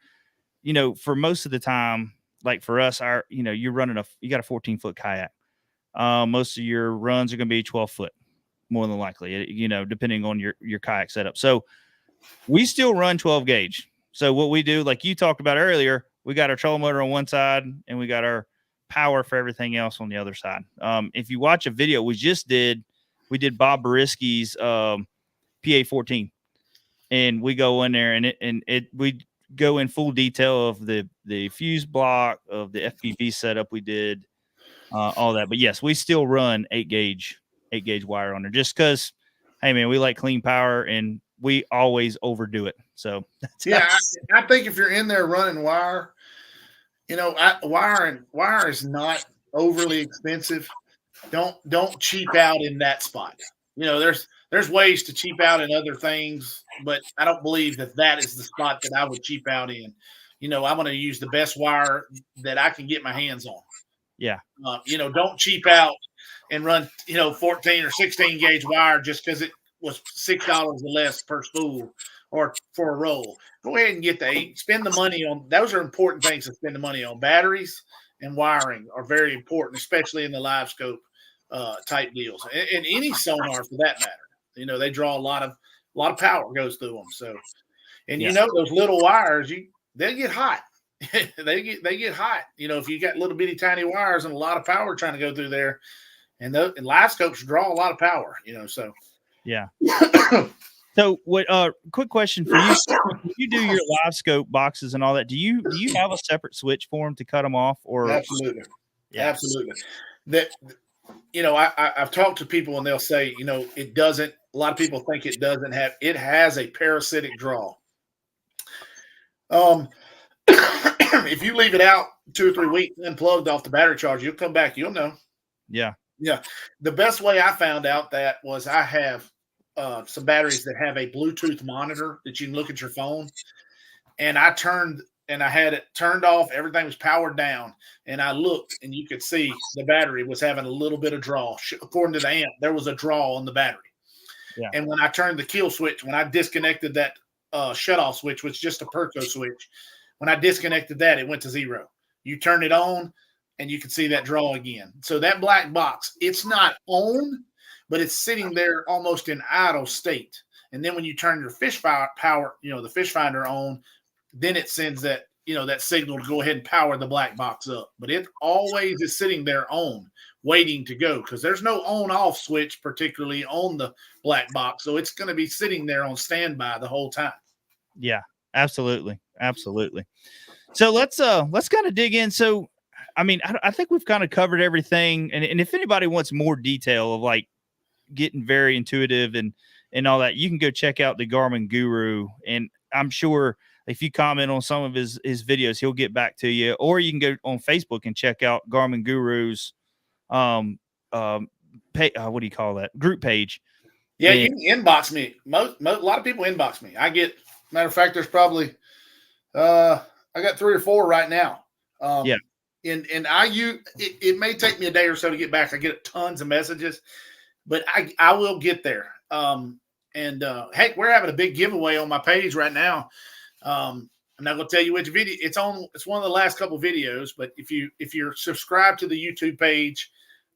for most of the time, like for us, you're running you got a 14-foot kayak. Most of your runs are going to be 12-foot, more than likely, depending on your kayak setup. So we still run 12 gauge. So what we do, like you talked about earlier, we got our trolling motor on one side and we got our power for everything else on the other side. If you watch a video we did Bob Bariski's PA14, and we go in there and we go in full detail of the fuse block, of the FPV setup we did, all that. But yes, we still run 8 gauge wire on there, just because, hey man, we like clean power and we always overdo it. So I think if you're in there running wire, wire is not overly expensive. Don't cheap out in that spot. There's ways to cheap out in other things, but I don't believe that is the spot that I would cheap out in. I'm going to use the best wire that I can get my hands on. Yeah. Don't cheap out and run, 14 or 16 gauge wire just because it was $6 or less per spool or for a roll. Go ahead and get the 8. Spend the money on. Those are important things to spend the money on. Batteries and wiring are very important, especially in the live scope type deals, and any sonar for that matter. They draw a lot of power goes through them. So, and those little wires, they get hot. they get hot. If you got little bitty tiny wires and a lot of power trying to go through there, and live scopes draw a lot a lot. So yeah. So what? Quick question for you: when you do your live scope boxes and all that, do you have a separate switch for them to cut them off? Or absolutely, absolutely. That I've talked to people and they'll say, it doesn't. A lot of people think it doesn't have. It has a parasitic draw. If you leave it out 2 or 3 weeks unplugged off the battery charge, you'll come back. You'll know. Yeah. Yeah. The best way I found out that was I have some batteries that have a Bluetooth monitor that you can look at your phone. And I had it turned off. Everything was powered down. And I looked and you could see the battery was having a little bit of draw. According to the amp, there was a draw on the battery. Yeah. And when I turned the kill switch, when I disconnected that shutoff switch, which is just a Perco switch, when I disconnected that, it went to 0. You turn it on and you can see that draw again. So that black box, it's not on, but it's sitting there almost in idle state. And then when you turn your fish power, the fish finder on, then it sends that, that signal to go ahead and power the black box up. But it always is sitting there on, waiting to go, because there's no on-off switch, particularly on the black box. So it's going to be sitting there on standby the whole time. Yeah, absolutely. Absolutely. So let's kind of dig in. So, I mean, I think we've kind of covered everything. And if anybody wants more detail of like getting very intuitive and all that, you can go check out the Garmin Guru. And I'm sure if you comment on some of his videos, he'll get back to you. Or you can go on Facebook and check out Garmin Guru's what do you call that? Group page. Yeah, you can inbox me. A lot of people inbox me. I get, matter of fact, there's probably I got 3 or 4 right now. Yeah. And I use it may take me a day or so to get back. I get tons of messages, but I will get there. Heck, we're having a big giveaway on my page right now. I'm not going to tell you which video it's on. It's one of the last couple videos, but if you're subscribed to the YouTube page,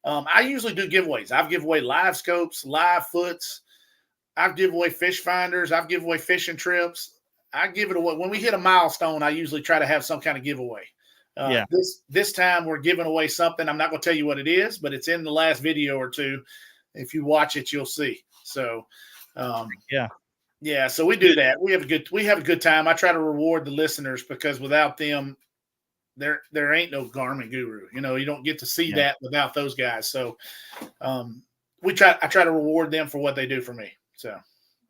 I usually do giveaways. I've given away live scopes, live foots. I've given away fish finders. I've given away fishing trips. I give it away when we hit a milestone. I usually try to have some kind of giveaway. This time we're giving away something. I'm not going to tell you what it is, but it's in the last video or two. If you watch it, you'll see. So, so we do that. We have a good time. I try to reward the listeners because without them, there ain't no Garmin Guru. You don't get to see that without those guys. So, I try to reward them for what they do for me. So,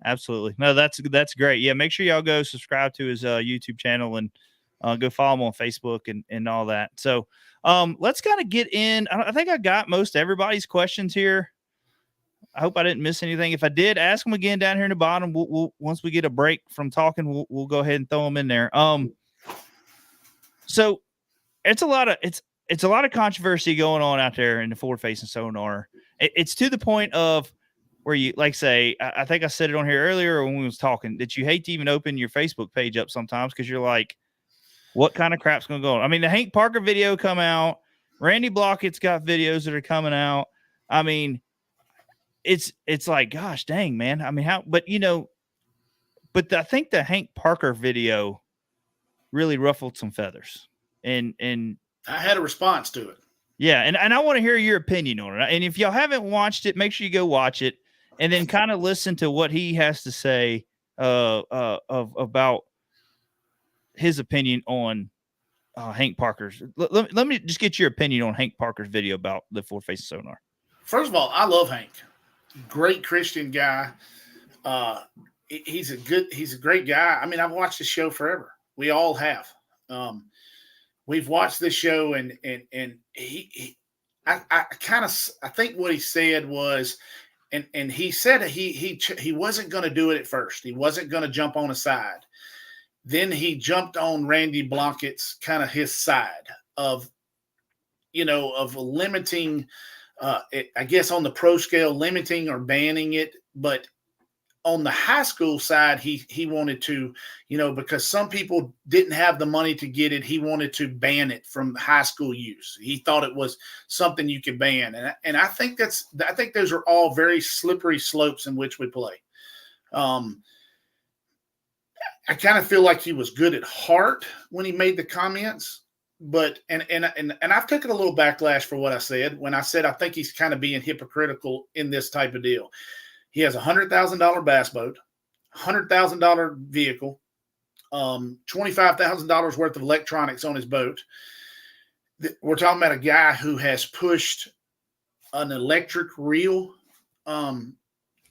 absolutely. No, that's great. Yeah, make sure y'all go subscribe to his YouTube channel and go follow him on Facebook and all that. So let's kind of get in. I think I got most everybody's questions here. I hope I didn't miss anything. If I did, ask them again down here in the bottom. We'll once we get a break from talking, we'll go ahead and throw them in there. So it's a lot of controversy going on out there in the forward-facing sonar. It's to the point of where you say, I think I said it on here earlier when we was talking, that you hate to even open your Facebook page up sometimes because you're like, what kind of crap's going to go on? I mean, the Hank Parker video come out. Randy Blockett's got videos that are coming out. I mean, it's like, gosh dang, man. I mean, how? But I think the Hank Parker video really ruffled some feathers, and I had a response to it. Yeah, and I want to hear your opinion on it. And if y'all haven't watched it, make sure you go watch it, and then kind of listen to what he has to say about his opinion on Hank Parker's. Let me just get your opinion on Hank Parker's video about the forward-facing sonar. First of all, I love Hank. Great Christian guy. He's a great guy. I mean, I've watched the show forever. We all have. We've watched this show, and I think what he said was, and he said he wasn't going to do it at first. He wasn't going to jump on a side. Then he jumped on Randy Blockett's kind of his side of limiting, I guess on the pro scale, limiting or banning it. But on the high school side, he wanted to, because some people didn't have the money to get it. He wanted to ban it from high school use. He thought it was something you could ban. And I think those are all very slippery slopes in which we play. I kind of feel like he was good at heart when he made the comments, but and I've taken a little backlash for what I said when I said I think he's kind of being hypocritical in this type of deal. He has $100,000 bass boat, $100,000 vehicle, $25,000 worth of electronics on his boat. We're talking about a guy who has pushed an electric reel.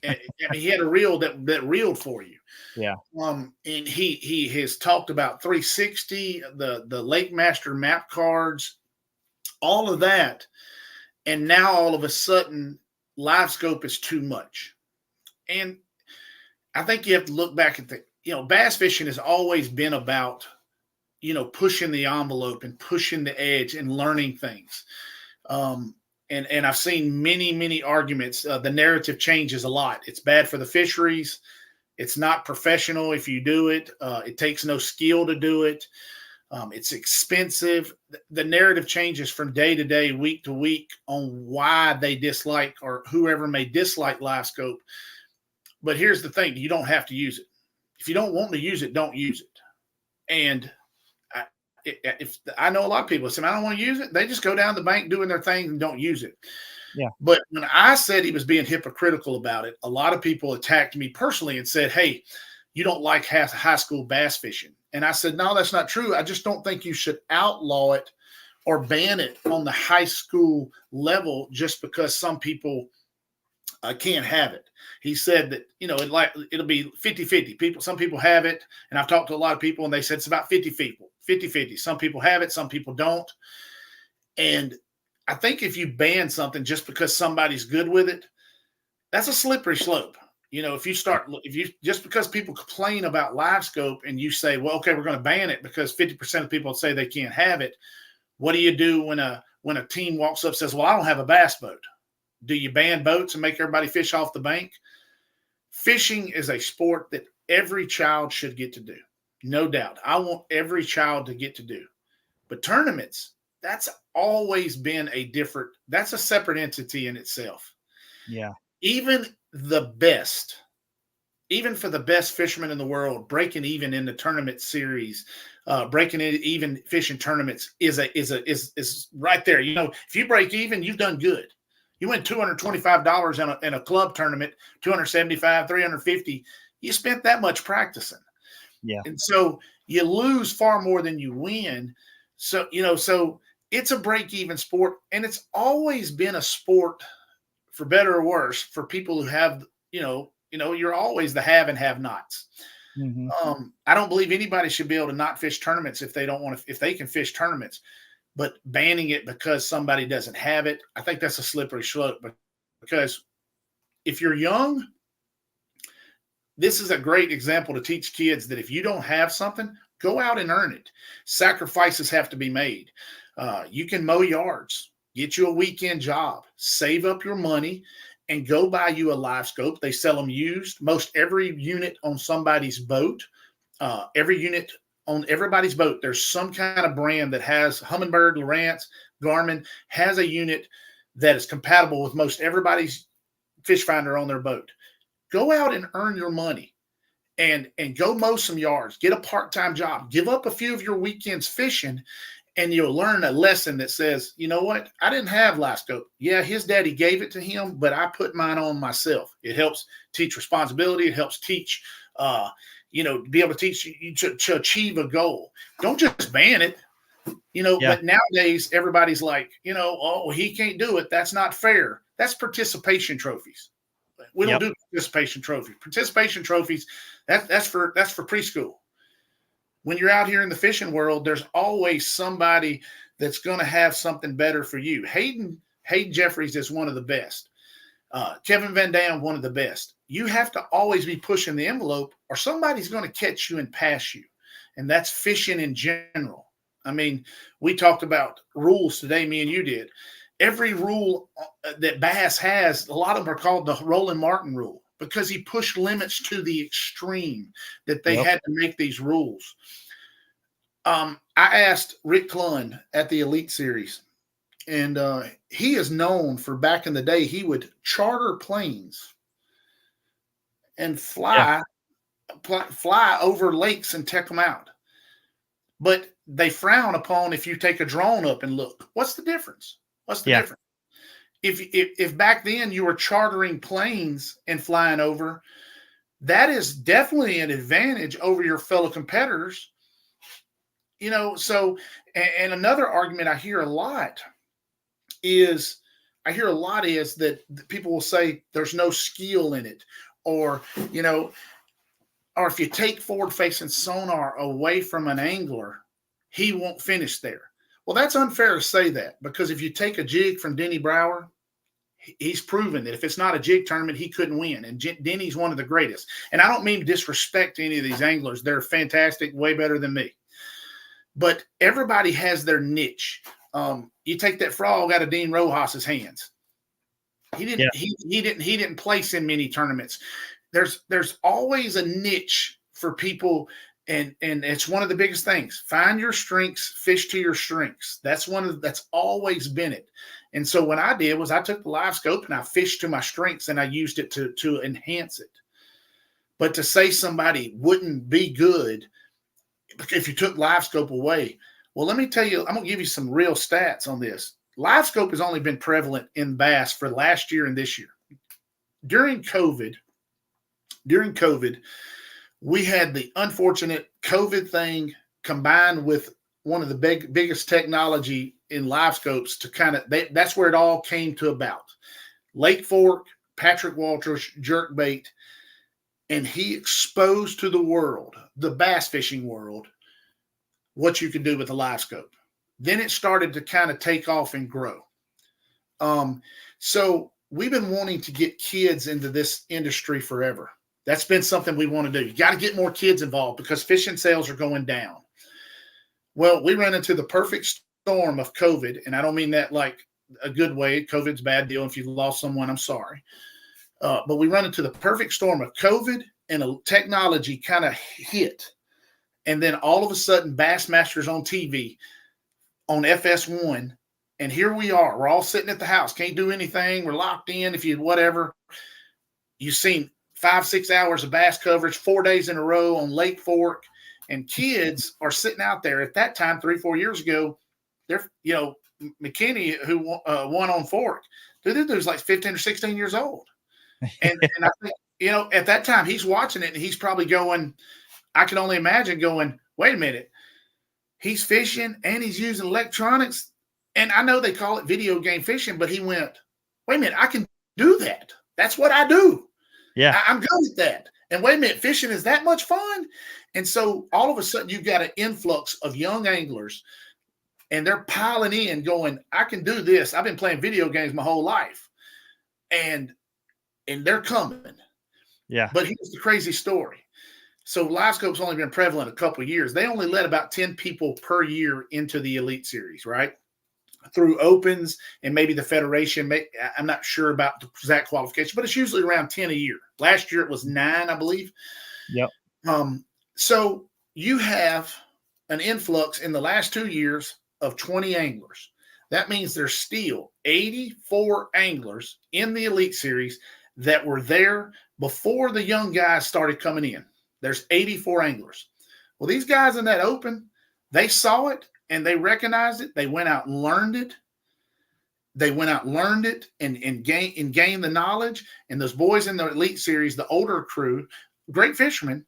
And he had a reel that reeled for you. Yeah. And he has talked about 360, the Lake Master map cards, all of that. And now all of a sudden, live scope is too much. And I think you have to look back at bass fishing has always been about, pushing the envelope and pushing the edge and learning things. And I've seen many, many arguments. The narrative changes a lot. It's bad for the fisheries. It's not professional if you do it. It takes no skill to do it. It's expensive. The narrative changes from day to day, week to week on why they dislike or whoever may dislike live scope. But here's the thing. You don't have to use it. If you don't want to use it, don't use it. And if I know a lot of people say, I don't want to use it, they just go down the bank doing their thing and don't use it. Yeah. But when I said he was being hypocritical about it, a lot of people attacked me personally and said, hey, you don't like high school bass fishing. And I said, no, that's not true. I just don't think you should outlaw it or ban it on the high school level just because some people can't have it. He said that, it'll be 50-50. Some people have it. And I've talked to a lot of people and they said it's about 50-50. Some people have it. Some people don't. And I think if you ban something just because somebody's good with it, that's a slippery slope. Just because people complain about live scope and you say, well, okay, we're going to ban it because 50% of people say they can't have it. What do you do when a team walks up and says, well, I don't have a bass boat? Do you ban boats and make everybody fish off the bank? Fishing is a sport that every child should get to do. No doubt. I want every child to get to do. But tournaments, that's always been that's a separate entity in itself. Yeah. Even for the best fishermen in the world, breaking even in the tournament series, breaking even fishing tournaments is right there. If you break even, you've done good. You win $225 in a club tournament, $275, $350. You spent that much practicing. Yeah. And so you lose far more than you win. So, so it's a break-even sport, and it's always been a sport, for better or worse, for people who have, you're always the have and have-nots. Mm-hmm. I don't believe anybody should be able to not fish tournaments if they don't want to, if they can fish tournaments. But banning it because somebody doesn't have it, I think that's a slippery slope. Because if you're young, this is a great example to teach kids that if you don't have something, go out and earn it. Sacrifices have to be made. You can mow yards, get you a weekend job, save up your money, and go buy you a live scope. They sell them used. Most every unit on somebody's boat, every unit on everybody's boat, there's some kind of brand that has Humminbird, Lowrance, Garmin, has a unit that is compatible with most everybody's fish finder on their boat. Go out and earn your money and go mow some yards, get a part-time job, give up a few of your weekends fishing, and you'll learn a lesson that says, you know what? I didn't have live scope. Yeah, his daddy gave it to him, but I put mine on myself. It helps teach responsibility. It helps teach, be able to teach you to achieve a goal. Don't just ban it, But nowadays everybody's like, oh, he can't do it. That's not fair. That's participation trophies. We don't do participation trophies. Participation trophies, that's for preschool. When you're out here in the fishing world, there's always somebody that's going to have something better for you. Hayden Jeffries is one of the best. Kevin Van Dam, one of the best. You have to always be pushing the envelope, or somebody's going to catch you and pass you. And that's fishing in general. I mean, we talked about rules today, me and you did. Every rule that bass has, a lot of them are called the Roland Martin rule, because he pushed limits to the extreme that they had to make these rules. I asked Rick Clunn at the Elite Series, and he is known for, back in the day, he would charter planes and fly over lakes and check them out. But they frown upon if you take a drone up and look. What's the difference? What's the difference? If back then you were chartering planes and flying over, that is definitely an advantage over your fellow competitors. So, and another argument I hear a lot is that people will say there's no skill in it, or if you take forward-facing sonar away from an angler, he won't finish there. Well, that's unfair to say that, because if you take a jig from Denny Brower, he's proven that if it's not a jig tournament, he couldn't win. And Denny's one of the greatest. And I don't mean to disrespect any of these anglers. They're fantastic, way better than me. But everybody has their niche. You take that frog out of Dean Rojas's hands. He didn't place in many tournaments. There's always a niche for people, and it's one of the biggest things. Find your strengths, fish to your strengths. That's always been it. And so what I did was I took the live scope and I fished to my strengths, and I used it to enhance it. But to say somebody wouldn't be good if you took live scope away, well, let me tell you, I'm going to give you some real stats on this. Live scope has only been prevalent in bass for last year and this year. During COVID, we had the unfortunate COVID thing combined with one of the biggest technology in live scopes to that's where it all came to about. Lake Fork, Patrick Walters, jerkbait, and he exposed to the world, the bass fishing world, what you could do with a live scope. Then it started to kind of take off and grow. So we've been wanting to get kids into this industry forever. That's been something we want to do. You got to get more kids involved because fishing sales are going down. Well, we ran into the perfect storm of COVID, and I don't mean that like a good way. COVID's a bad deal. If you've lost someone, I'm sorry. But we run into the perfect storm of COVID and a technology kind of hit. And then all of a sudden, Bassmasters on TV on FS1. And here we are. We're all sitting at the house. Can't do anything. We're locked in. If you whatever, you've seen 5-6 hours of bass coverage 4 days in a row on Lake Fork. And kids are sitting out there at that time, 3-4 years ago. They're, McKinney, who won on Fork, this dude's like 15 or 16 years old. And I think, at that time, he's watching it and he's probably going, I can only imagine going, wait a minute. He's fishing and he's using electronics. And I know they call it video game fishing, but he went, wait a minute, I can do that. That's what I do. Yeah. I'm good at that. And wait a minute, fishing is that much fun? And so all of a sudden you've got an influx of young anglers and they're piling in going, I can do this. I've been playing video games my whole life. And they're coming. Yeah. But here's the crazy story. So live scope's only been prevalent a couple of years. They only let about 10 people per year into the Elite Series, right? Through opens and maybe the federation. I'm not sure about the exact qualification, but it's usually around 10 a year. Last year it was 9, I believe. Yep. So you have an influx in the last 2 years of 20 anglers. That means there's still 84 anglers in the Elite Series that were there before the young guys started coming in. There's 84 anglers. Well, these guys in that open, they saw it and they recognized it. They went out and learned it. And gained the knowledge. And those boys in the Elite Series, the older crew, great fishermen,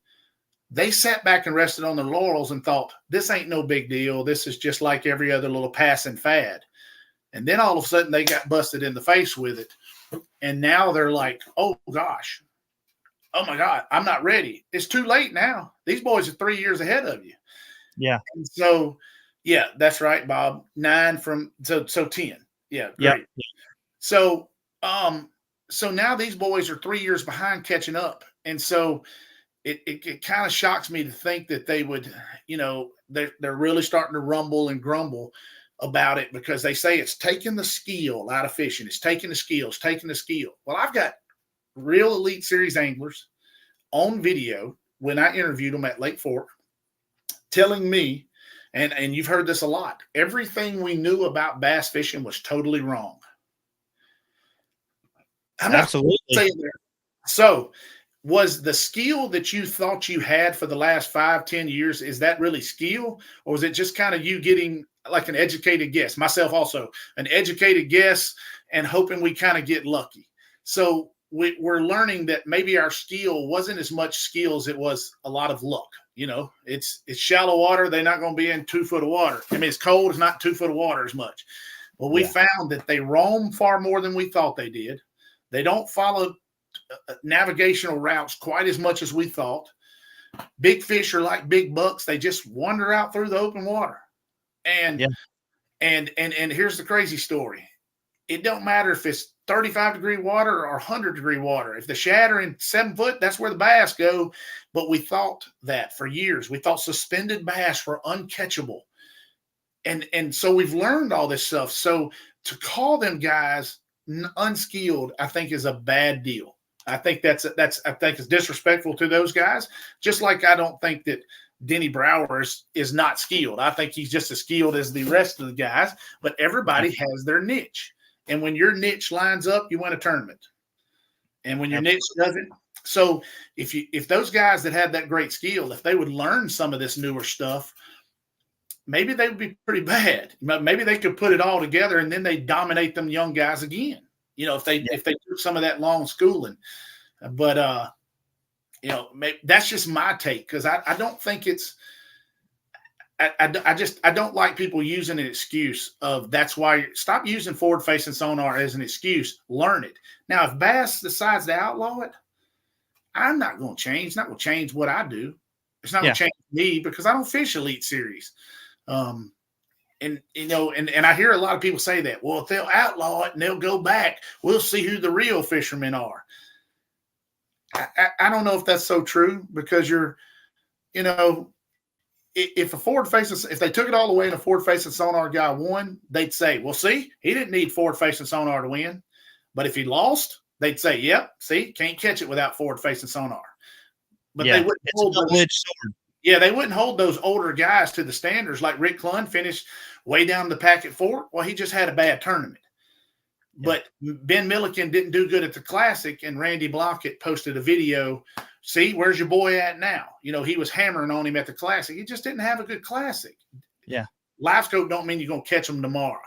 they sat back and rested on their laurels and thought, this ain't no big deal. This is just like every other little passing fad. And then all of a sudden they got busted in the face with it. And now they're like, oh, gosh. Oh, my God, I'm not ready. It's too late now. These boys are 3 years ahead of you. Yeah. And so, yeah, that's right, Bob. 9 from so 10. Yeah, great. Yeah. So now these boys are 3 years behind catching up. And so it kind of shocks me to think that they would, they're really starting to rumble and grumble about it because they say it's taking the skill out of fishing. It's taking the skill. Well, I've got real Elite Series anglers on video when I interviewed them at Lake Fork telling me, and you've heard this a lot, everything we knew about bass fishing was totally wrong. I'm Absolutely. Not saying that. So was the skill that you thought you had for the last 5-10 years, is that really skill? Or was it just kind of you getting like an educated guess? Myself also, an educated guess and hoping we kind of get lucky. So we're learning that maybe our skill wasn't as much skill as it was a lot of luck. It's shallow water. They're not going to be in 2 foot of water. I mean, it's cold. It's not 2 foot of water as much. But we found that they roam far more than we thought they did. They don't follow navigational routes quite as much as we thought. Big fish are like big bucks. They just wander out through the open water. And here's the crazy story. It don't matter if it's 35-degree water or 100-degree water. If the shad are in 7 foot, that's where the bass go. But we thought that for years. We thought suspended bass were uncatchable. And so we've learned all this stuff. So to call them guys unskilled, I think is a bad deal. I think that's it's disrespectful to those guys. Just like I don't think that Denny Brower is not skilled. I think he's just as skilled as the rest of the guys, but everybody has their niche. And when your niche lines up, you win a tournament. And when your niche doesn't, so if those guys that had that great skill, if they would learn some of this newer stuff, maybe they would be pretty bad. Maybe they could put it all together and then they dominate them young guys again. If they took some of that long schooling. But that's just my take, because I don't think it's. I don't like people using an excuse of that's why. Stop using forward-facing sonar as an excuse. Learn it. Now, if Bass decides to outlaw it, I'm not going to change. It's not going to change what I do. It's not going to change me because I don't fish Elite Series. And I hear a lot of people say that. Well, if they'll outlaw it and they'll go back, we'll see who the real fishermen are. I don't know if that's so true, because if a forward facing, if they took it all the way and a forward facing sonar guy won, they'd say, well, see, he didn't need forward facing sonar to win. But if he lost, they'd say, yep, see, can't catch it without forward facing sonar. But they wouldn't hold they wouldn't hold those older guys to the standards. Like Rick Clunn finished way down the pack at 4. Well, he just had a bad tournament. But Ben Milliken didn't do good at the Classic, and Randy Blockett posted a video. See, where's your boy at now? He was hammering on him at the Classic. He just didn't have a good Classic. Yeah. Live scope don't mean you're going to catch them tomorrow.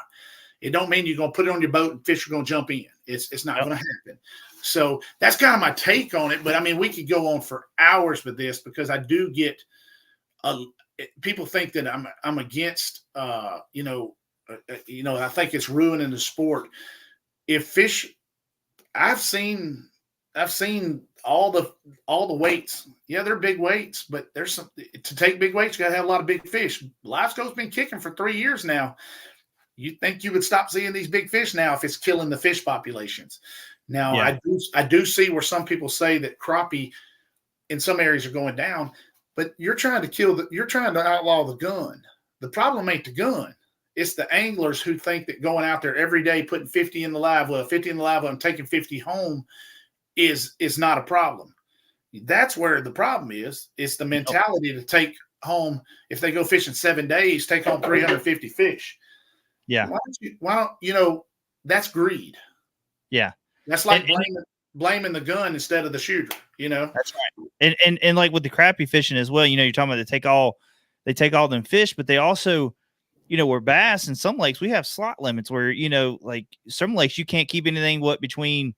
It don't mean you're going to put it on your boat and fish are going to jump in. It's not going to happen. So that's kind of my take on it. But, I mean, we could go on for hours with this because I do get people think that I'm against, I think it's ruining the sport. If fish, I've seen all the weights. Yeah, they're big weights, but there's some to take big weights. You got to have a lot of big fish. Live scope's been kicking for 3 years now. You think you would stop seeing these big fish now if it's killing the fish populations? Now, I do see where some people say that crappie in some areas are going down, but you're trying to outlaw the gun. The problem ain't the gun. It's the anglers who think that going out there every day, putting 50 in the live well, 50 in the live well, and taking 50 home is not a problem. That's where the problem is. It's the mentality to take home, if they go fishing 7 days, take home 350 fish. Yeah. Why don't that's greed. Yeah. That's like blaming the gun instead of the shooter, That's right. And like with the crappie fishing as well, you're talking about they take all them fish, but they also, where bass in some lakes, we have slot limits where, like some lakes, you can't keep anything between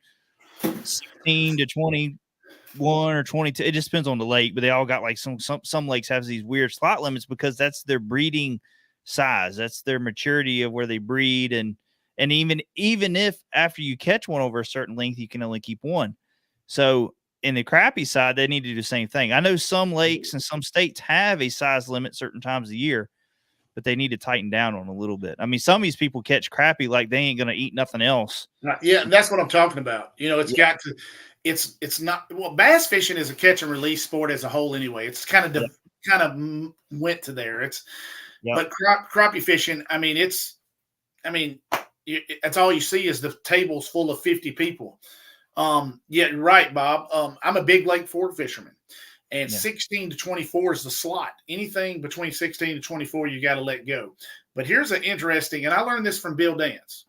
16 to 21 or 22. It just depends on the lake, but they all got like some lakes have these weird slot limits because that's their breeding size. That's their maturity of where they breed. And even if after you catch one over a certain length, you can only keep one. So in the crappie side, they need to do the same thing. I know some lakes and some states have a size limit certain times of the year, but they need to tighten down on a little bit. I mean, some of these people catch crappie like they ain't going to eat nothing else. Yeah, that's what I'm talking about. Got to – it's not – well, bass fishing is a catch and release sport as a whole anyway. It's kind of went to there. But crappie fishing, I mean, that's all you see is the tables full of 50 people. Yeah, you're right, Bob. I'm a big lake fork fisherman. And 16 to 24 is the slot. Anything between 16 to 24, you got to let go. But here's an interesting, and I learned this from Bill Dance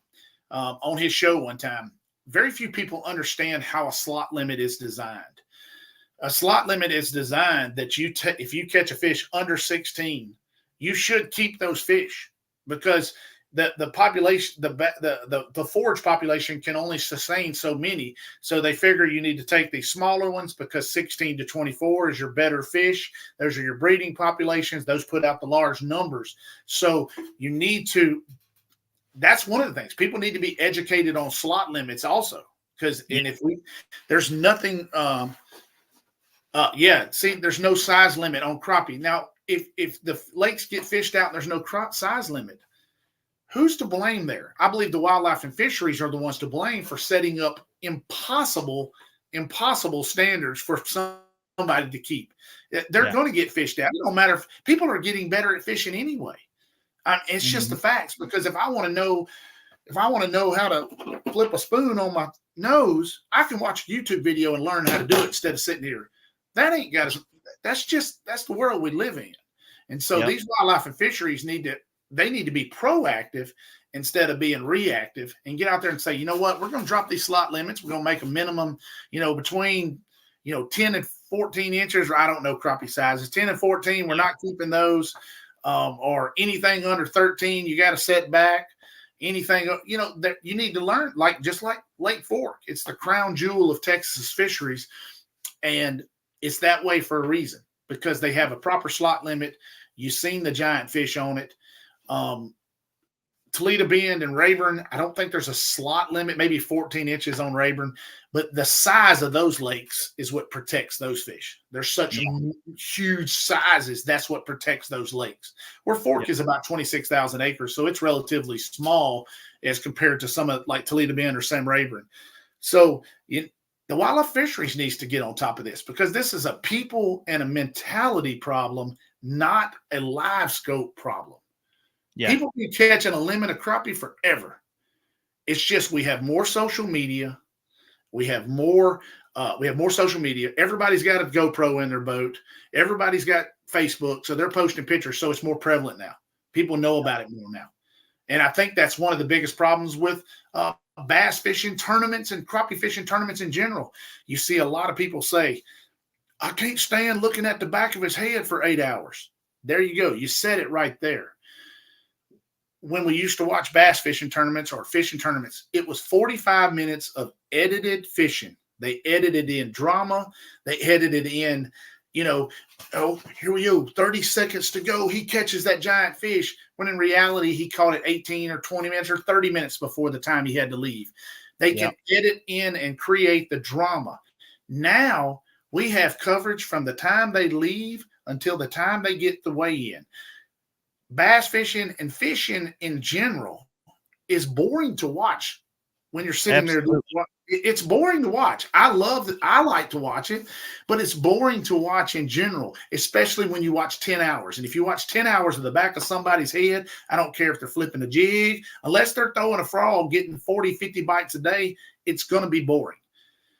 on his show one time. Very few people understand how a slot limit is designed. A slot limit is designed that if you catch a fish under 16, you should keep those fish because the population, the forage population can only sustain so many. So they figure you need to take these smaller ones because 16 to 24 is your better fish. Those are your breeding populations. Those put out the large numbers. So you need to, that's one of the things. People need to be educated on slot limits also. There's nothing, there's no size limit on crappie. Now, if the lakes get fished out, there's no size limit. Who's to blame there? I believe the wildlife and fisheries are the ones to blame for setting up impossible standards for somebody to keep. They're going to get fished out. It don't matter if people are getting better at fishing anyway. It's just the facts. Because if I want to know how to flip a spoon on my nose, I can watch a YouTube video and learn how to do it instead of sitting here. That's the world we live in. And so these wildlife and fisheries need to be proactive instead of being reactive and get out there and say, you know what, we're going to drop these slot limits. We're going to make a minimum, between, 10 and 14 inches, or I don't know crappie sizes, 10 and 14. We're not keeping those, or anything under 13. You got to set back anything, that you need to learn, just like Lake Fork. It's the crown jewel of Texas fisheries. And it's that way for a reason, because they have a proper slot limit. You've seen the giant fish on it. Toledo Bend and Rayburn, I don't think there's a slot limit, maybe 14 inches on Rayburn, but the size of those lakes is what protects those fish. They're such huge sizes. That's what protects those lakes. Where Fork is about 26,000 acres, so it's relatively small as compared to some of like Toledo Bend or Sam Rayburn. So the wildlife fisheries needs to get on top of this, because this is a people and a mentality problem not a live scope problem. Yeah. People be catching a limit of crappie forever. It's just we have more social media. We have more social media. Everybody's got a GoPro in their boat. Everybody's got Facebook, so they're posting pictures. So it's more prevalent now. People know about it more now, and I think that's one of the biggest problems with bass fishing tournaments and crappie fishing tournaments in general. You see a lot of people say, "I can't stand looking at the back of his head for 8 hours." There you go. You said it right there. When we used to watch bass fishing tournaments or fishing tournaments, it was 45 minutes of edited fishing. They edited in drama. They edited in, oh, here we go, 30 seconds to go. He catches that giant fish, when in reality, he caught it 18 or 20 minutes or 30 minutes before the time he had to leave. They can edit in and create the drama. Now we have coverage from the time they leave until the time they get the weigh in. Bass fishing and fishing in general is boring to watch when you're sitting there. It's boring to watch. I like to watch it, but it's boring to watch in general, especially when you watch 10 hours. And if you watch 10 hours of the back of somebody's head, I don't care if they're flipping a jig, unless they're throwing a frog, getting 40, 50 bites a day, it's going to be boring.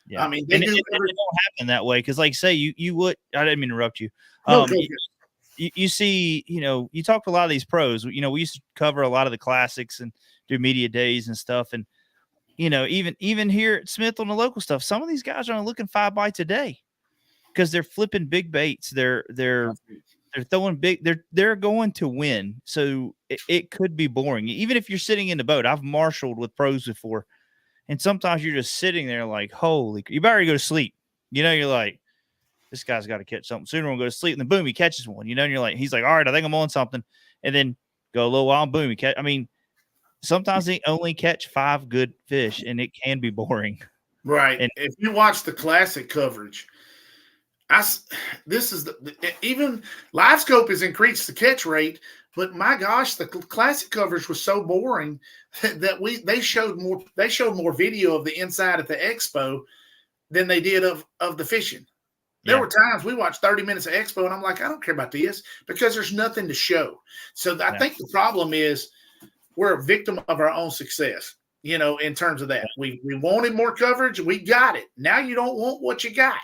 Yeah. I mean, it don't happen that way. Cause like say you would, I didn't mean to interrupt you. You see, you talk to a lot of these pros, we used to cover a lot of the classics and do media days and stuff. And, even here at Smith on the local stuff, some of these guys are only looking 5 bites a day because they're flipping big baits. They're throwing big, they're going to win. So it could be boring. Even if you're sitting in the boat, I've marshaled with pros before. And sometimes you're just sitting there like, holy, you better go to sleep. You're like, this guy's got to catch something sooner. We'll go to sleep. And then boom, he catches one, and you're like, he's like, all right, I think I'm on something. And then go a little while and boom, he catch. I mean, sometimes they only catch 5 good fish and it can be boring. Right. And if you watch the classic coverage, even live scope has increased the catch rate, but my gosh, the classic coverage was so boring that they showed more video of the inside at the expo than they did of the fishing. There were times we watched 30 minutes of expo and I'm like, I don't care about this because there's nothing to show. So I think the problem is we're a victim of our own success, in terms of that. We wanted more coverage. We got it. Now you don't want what you got.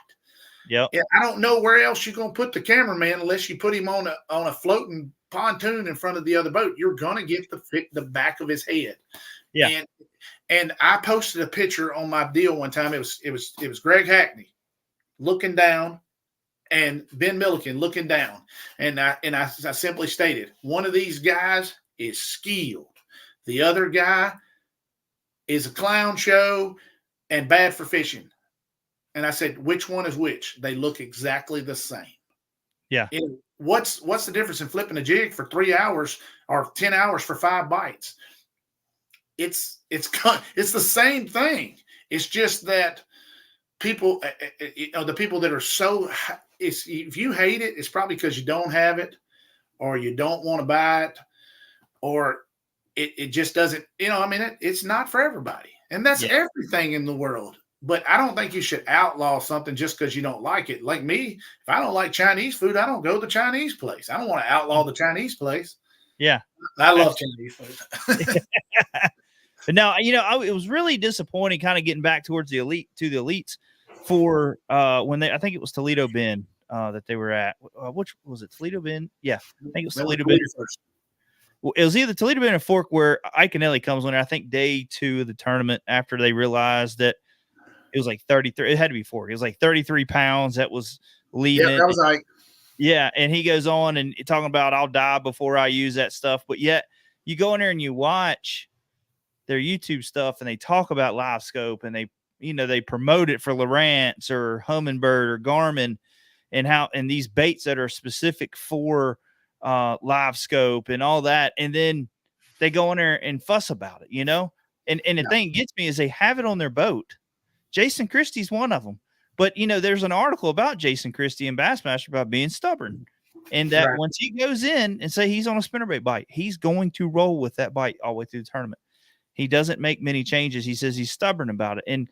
Yeah. I don't know where else you're going to put the cameraman unless you put him on a floating pontoon in front of the other boat. You're going to get the back of his head. Yeah. And I posted a picture on my deal one time. It was Greg Hackney looking down and Ben Milliken looking down. And I simply stated, one of these guys is skilled. The other guy is a clown show and bad for fishing. And I said, which one is which? They look exactly the same. Yeah. What's the difference in flipping a jig for 3 hours or 10 hours for 5 bites? It's the same thing. It's just that people, the people that are so, if you hate it, it's probably because you don't have it or you don't want to buy it or it just doesn't, it's not for everybody. And that's everything in the world. But I don't think you should outlaw something just because you don't like it. Like me, if I don't like Chinese food, I don't go to the Chinese place. I don't want to outlaw the Chinese place. Yeah. I love Chinese food. But now, it was really disappointing kind of getting back towards the elites for when I think it was Toledo Bend that they were at. Which was it? Toledo Bend? Yeah. I think it was Toledo Bend. Well, it was either Toledo Bend or Fork where Ike and Ellie comes on. I think day 2 of the tournament after they realized that it was like 33. It had to be Fork. It was like 33 pounds that was leading. Yeah, that was Ike. Yeah, and he goes on and talking about I'll die before I use that stuff. But yet you go in there and you watch their YouTube stuff and they talk about live scope and they promote it for Lowrance or Humminbird or Garmin and these baits that are specific for live scope and all that. And then they go in there and fuss about it, and the thing that gets me is they have it on their boat. Jason Christie's one of them. But, there's an article about Jason Christie and Bassmaster about being stubborn. And that once he goes in and say he's on a spinnerbait bite, he's going to roll with that bite all the way through the tournament. He doesn't make many changes. He says he's stubborn about it. And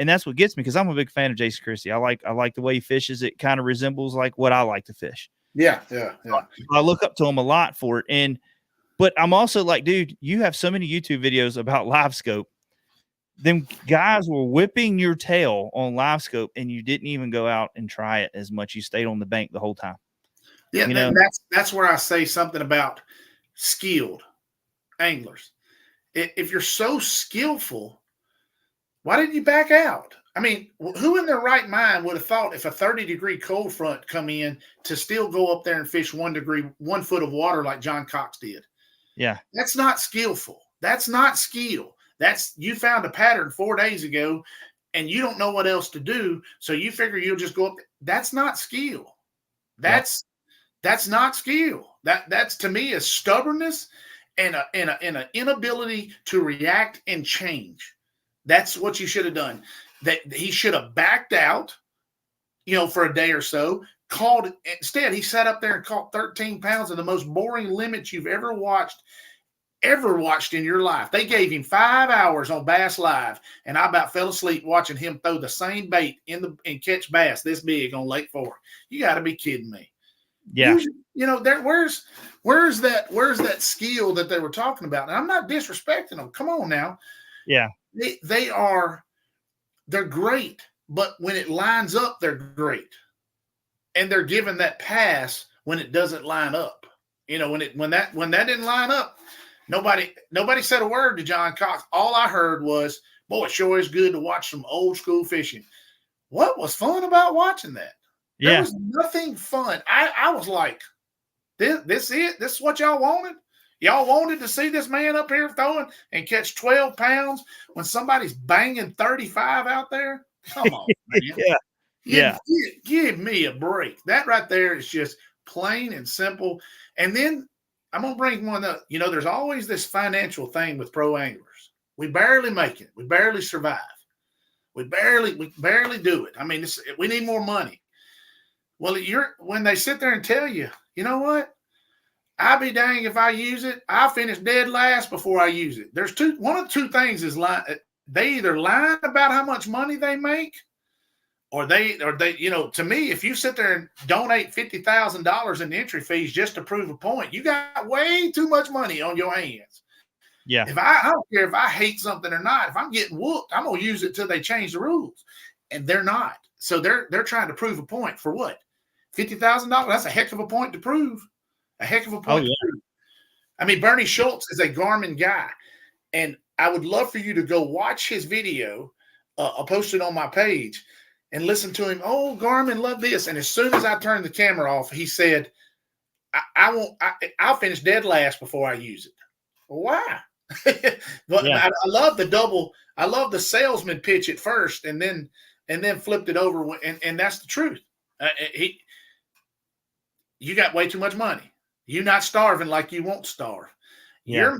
that's what gets me because I'm a big fan of Jason Christie. I like the way he fishes. It kind of resembles like what I like to fish. Yeah. I look up to them a lot for it. But I'm also like, dude, you have so many YouTube videos about live scope. Them guys were whipping your tail on live scope, and you didn't even go out and try it as much. You stayed on the bank the whole time. Yeah, you know? that's where I say something about skilled anglers. If you're so skillful, why didn't you back out? I mean, who in their right mind would have thought if a 30-degree cold front come in to still go up there and fish 1 foot of water like John Cox did? Yeah. That's not skillful. That's not skill. That's you found a pattern 4 days ago and you don't know what else to do. So you figure you'll just go up. That's not skill. That's not skill. That's to me is stubbornness and an inability to react and change. That's what you should have done. That he should have backed out, for a day or so. Instead, he sat up there and caught 13 pounds of the most boring limits you've ever watched in your life. They gave him 5 hours on Bass Live, and I about fell asleep watching him throw the same bait and catch bass this big on Lake Fork. You got to be kidding me. Yeah. Where's that skill that they were talking about? And I'm not disrespecting them. Come on now. Yeah. They're great, but when it lines up, they're great. And they're given that pass when it doesn't line up. When that didn't line up, nobody said a word to John Cox. All I heard was, boy, it sure is good to watch some old school fishing. What was fun about watching that? There was nothing fun. I was like, this it? This is what y'all wanted? Y'all wanted to see this man up here throwing and catch 12 pounds when somebody's banging 35 out there? Come on, man. Give me a break. That right there is just plain and simple. And then I'm going to bring one up. There's always this financial thing with pro anglers. We barely make it. We barely survive. We barely do it. I mean, we need more money. Well, when they sit there and tell you, you know what? I'll be dang if I use it. I'll finish dead last before I use it. There's one of two things is they either lie about how much money they make, or they, to me, if you sit there and donate $50,000 in entry fees just to prove a point, you got way too much money on your hands. Yeah. I don't care if I hate something or not. If I'm getting whooped, I'm gonna use it till they change the rules, and they're not. So they're trying to prove a point for what? $50,000. That's a heck of a point to prove. A heck of a point to prove. I mean, Bernie Schultz is a Garmin guy, and I would love for you to go watch his video. I'll post it on my page and listen to him. Oh, Garmin, love this. And as soon as I turned the camera off, he said, I'll finish dead last before I use it. Why? But I love the double. I love the salesman pitch at first and then flipped it over. And that's the truth. You got way too much money. You're not starving like you won't starve. Yeah.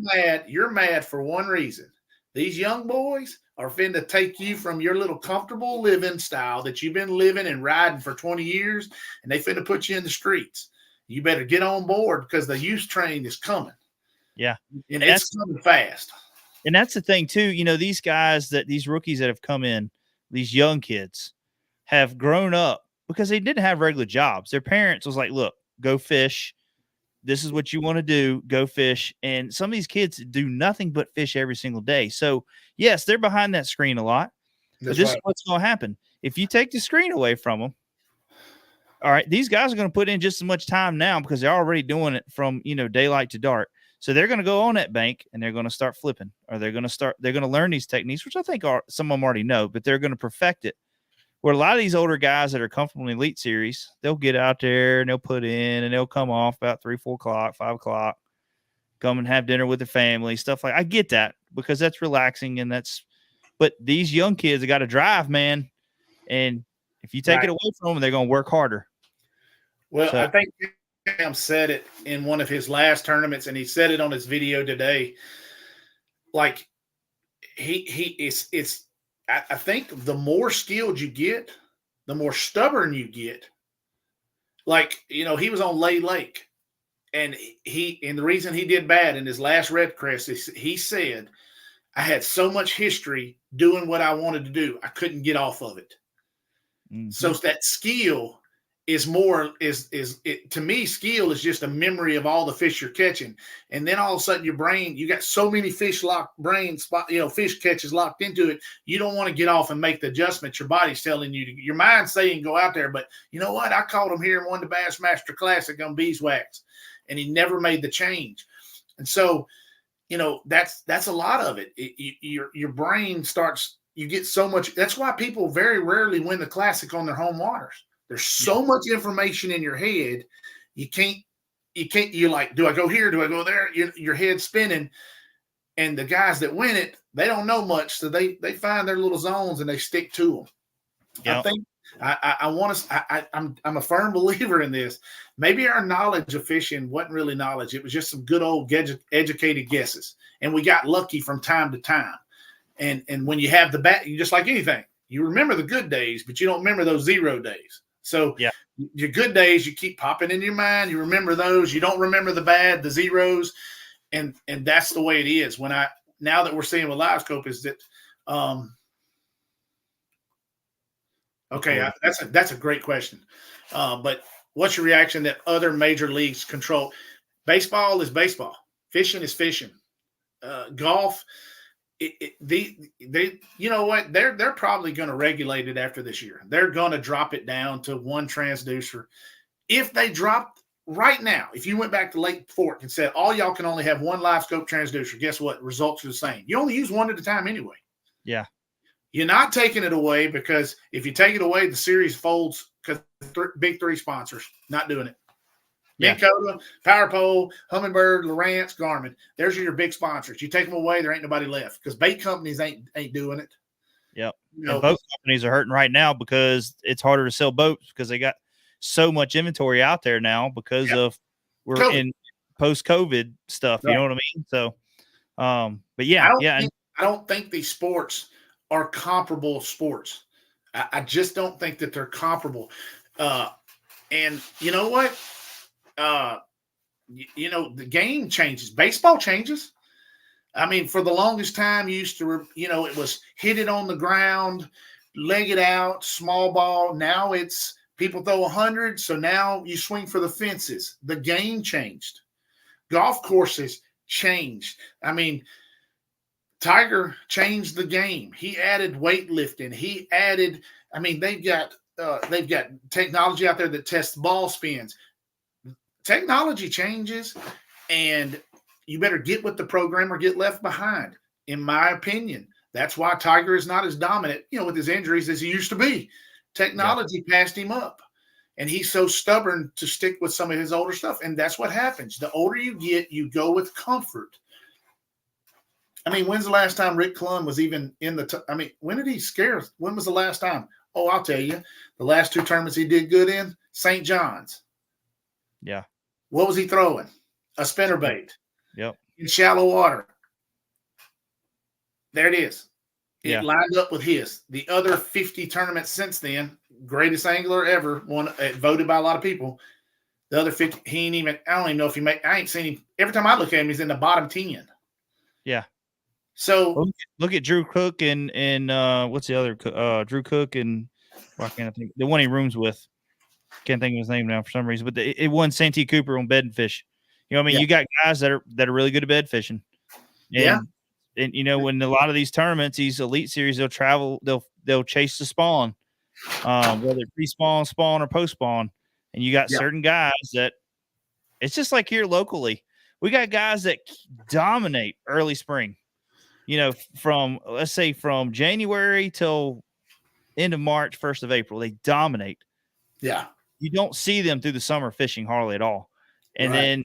You're mad for one reason. These young boys are finna take you from your little comfortable living style that you've been living and riding for 20 years, and they finna put you in the streets. You better get on board because the youth train is coming. Yeah. And it's coming fast. And that's the thing too. These guys these rookies that have come in, these young kids have grown up because they didn't have regular jobs. Their parents was like, look, go fish. This is what you want to do. Go fish. And some of these kids do nothing but fish every single day. So yes, they're behind that screen a lot. But this is what's going to happen. If you take the screen away from them, all right, these guys are going to put in just as much time now because they're already doing it from, daylight to dark. So they're going to go on that bank and they're going to start flipping, or they're going to learn these techniques, which I think some of them already know, but they're going to perfect it. Where a lot of these older guys that are comfortable in Elite Series, they'll get out there and they'll put in and they'll come off about 3, 4 o'clock, 5 o'clock, come and have dinner with their family, stuff like. I get that because that's relaxing but these young kids have got to drive, man. And if you take it away from them, they're going to work harder. Well, I think Cam said it in one of his last tournaments, and he said it on his video today. Like I think the more skilled you get, the more stubborn you get. Like, he was on Lay Lake, and the reason he did bad in his last Red Crest is he said, I had so much history doing what I wanted to do. I couldn't get off of it. Mm-hmm. So that skill is more is it to me. Skill is just a memory of all the fish you're catching, and then all of a sudden your brain, you got so many fish locked brain spot, fish catches locked into it. You don't want to get off and make the adjustments. Your body's telling you, your mind's saying go out there, but you know what? I caught him here and won the Bassmaster Classic on beeswax, and he never made the change. And so, that's a lot of it. Your brain starts. You get so much. That's why people very rarely win the Classic on their home waters. There's so much information in your head. You're like, do I go here? Do I go there? Your head's spinning. And the guys that win it, they don't know much. So they find their little zones and they stick to them. Yep. I think I want to, I'm a firm believer in this. Maybe our knowledge of fishing wasn't really knowledge. It was just some good old educated guesses. And we got lucky from time to time. And when you have the bat, you just like anything, you remember the good days, but you don't remember those 0 days. So your good days, you keep popping in your mind. You remember those. You don't remember the bad, the zeros. And that's the way it is. Now that we're seeing with live scope is that, that's a great question. But what's your reaction that other major leagues control? Baseball is baseball. Fishing is fishing. Golf, you know what? They're probably going to regulate it after this year. They're going to drop it down to one transducer. If they dropped right now, if you went back to Lake Fork and said all y'all can only have one live scope transducer, guess what? Results are the same. You only use one at a time anyway. Yeah. You're not taking it away, because if you take it away, the series folds, because big 3 sponsors not doing it. Minn Kota, Power Pole, Humminbird, Lowrance, Garmin. There's your big sponsors. You take them away, there ain't nobody left, because bait companies ain't doing it. Yep. And boat companies are hurting right now because it's harder to sell boats because they got so much inventory out there now because of we're COVID. In post-COVID stuff. Right. You know what I mean? So, but I don't think these sports are comparable sports. I just don't think that they're comparable. And you know what? The game changes. Baseball changes. I mean, for the longest time, you used to, it was hit it on the ground, leg it out, small ball. Now it's people throw 100. So now you swing for the fences. The game changed. Golf courses changed. I mean, Tiger changed the game. He added weightlifting. They've got technology out there that tests ball spins. Technology changes, and you better get with the program or get left behind, in my opinion. That's why Tiger is not as dominant, with his injuries as he used to be. Technology passed him up, and he's so stubborn to stick with some of his older stuff, and that's what happens. The older you get, you go with comfort. I mean, when's the last time Rick Clunn was even in the when did he scare? When was the last time? Oh, I'll tell you. The last 2 tournaments he did good in, St. John's. Yeah. What was he throwing? A spinnerbait. Yep. In shallow water. There it is. It lined up with his. The other 50 tournaments since then, greatest angler ever, one voted by a lot of people. The other 50, he ain't even, I don't even know if I ain't seen him. Every time I look at him, he's in the bottom 10. Yeah. So look at Drew Cook and what's the other Drew Cook and why can't I think the one he rooms with? Can't think of his name now for some reason, but it won Santee Cooper on bed and fish. You got guys that are really good at bed fishing. And when a lot of these tournaments, these elite series, they'll travel, they'll chase the spawn, whether it's pre-spawn, spawn, or post-spawn. And you got certain guys that it's just like here locally. We got guys that dominate early spring. From January till end of March, 1st of April, they dominate. Yeah. You don't see them through the summer fishing hardly at all. And then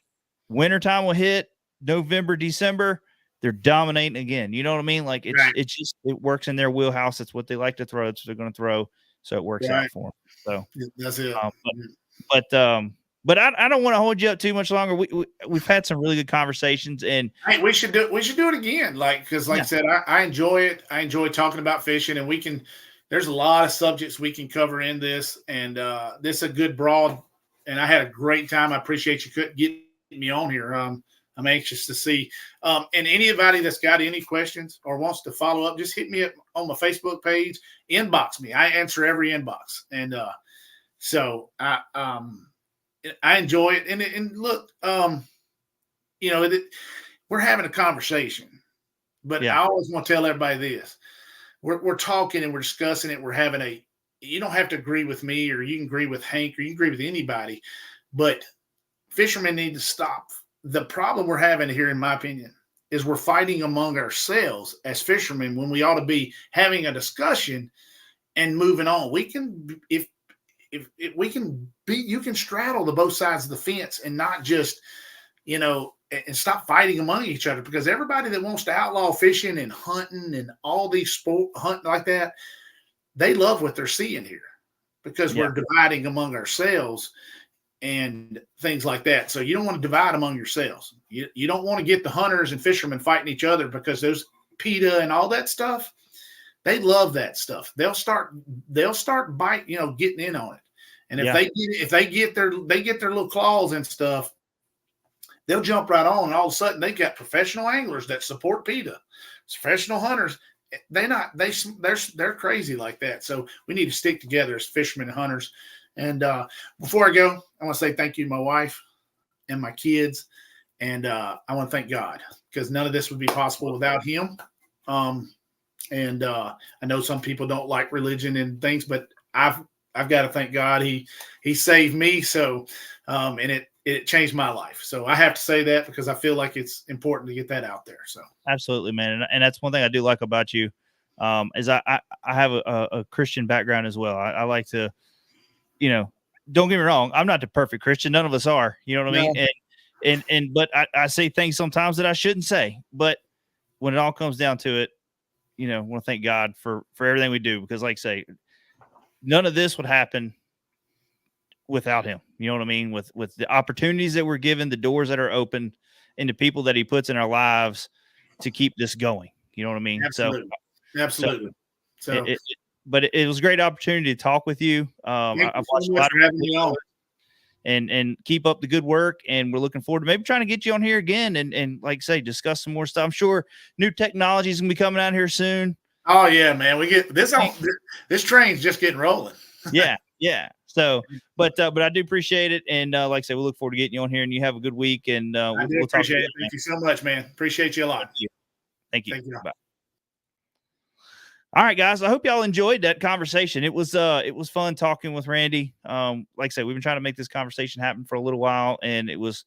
wintertime will hit, November, December, they're dominating again. You know what I mean? Like it works in their wheelhouse. It's what they like to throw. It's what they're going to throw. So it works out for them. So that's it. But I don't want to hold you up too much longer. We've had some really good conversations, and hey, we should do it again. Because I said, I enjoy it. I enjoy talking about fishing, and there's a lot of subjects we can cover in this, and this is a good broad. And I had a great time. I appreciate you couldn't get me on here. I'm anxious to see. And anybody that's got any questions or wants to follow up, just hit me up on my Facebook page. Inbox me. I answer every inbox, and So I enjoy it. And look, we're having a conversation, but Yeah. I always want to tell everybody this: we're talking and we're discussing it. We're having you don't have to agree with me, or you can agree with Hank, or you can agree with anybody, but fishermen need to stop. The problem we're having here, in my opinion, is we're fighting among ourselves as fishermen when we ought to be having a discussion and moving on. We can, if we can be, you can straddle the both sides of the fence and not just, and stop fighting among each other, because everybody that wants to outlaw fishing and hunting and all these sport hunting like that, they love what they're seeing here, because we're dividing among ourselves and things like that. So you don't want to divide among yourselves. You don't want to get the hunters and fishermen fighting each other, because those PETA and all that stuff, they love that stuff. They'll start biting, getting in on it. And if they get their little claws and stuff, they'll jump right on. And all of a sudden they got professional anglers that support PETA, professional hunters. They're crazy like that. So we need to stick together as fishermen and hunters. And before I go, I want to say thank you to my wife and my kids. And I want to thank God, because none of this would be possible without him. And I know some people don't like religion and things, but I've got to thank God. He saved me. So, and it changed my life. So I have to say that, because I feel like it's important to get that out there. So Absolutely, man. And that's one thing I do like about you. Is I have a Christian background as well. I like to, don't get me wrong, I'm not the perfect Christian. None of us are, you know what I mean? But I say things sometimes that I shouldn't say, but when it all comes down to it, I want to thank God for everything we do, because like I say, none of this would happen without him. You know what I mean? With the opportunities that we're given, the doors that are open, and the people that he puts in our lives to keep this going. You know what I mean? Absolutely. Absolutely. So but it was a great opportunity to talk with you. Thank I've you watched so a much lot for having me on. and keep up the good work. And we're looking forward to maybe trying to get you on here again and like I say, discuss some more stuff. I'm sure new technology is gonna be coming out here soon. Oh yeah, man. We get this on. This train's just getting rolling. Yeah. So, but I do appreciate it. And like I say, we look forward to getting you on here, and you have a good week. And we'll talk appreciate it. Thank you so much, man. Appreciate you a lot. Thank you. Thank you. Bye. All right, guys. I hope y'all enjoyed that conversation. It was fun talking with Randy. Like I said, we've been trying to make this conversation happen for a little while, and it was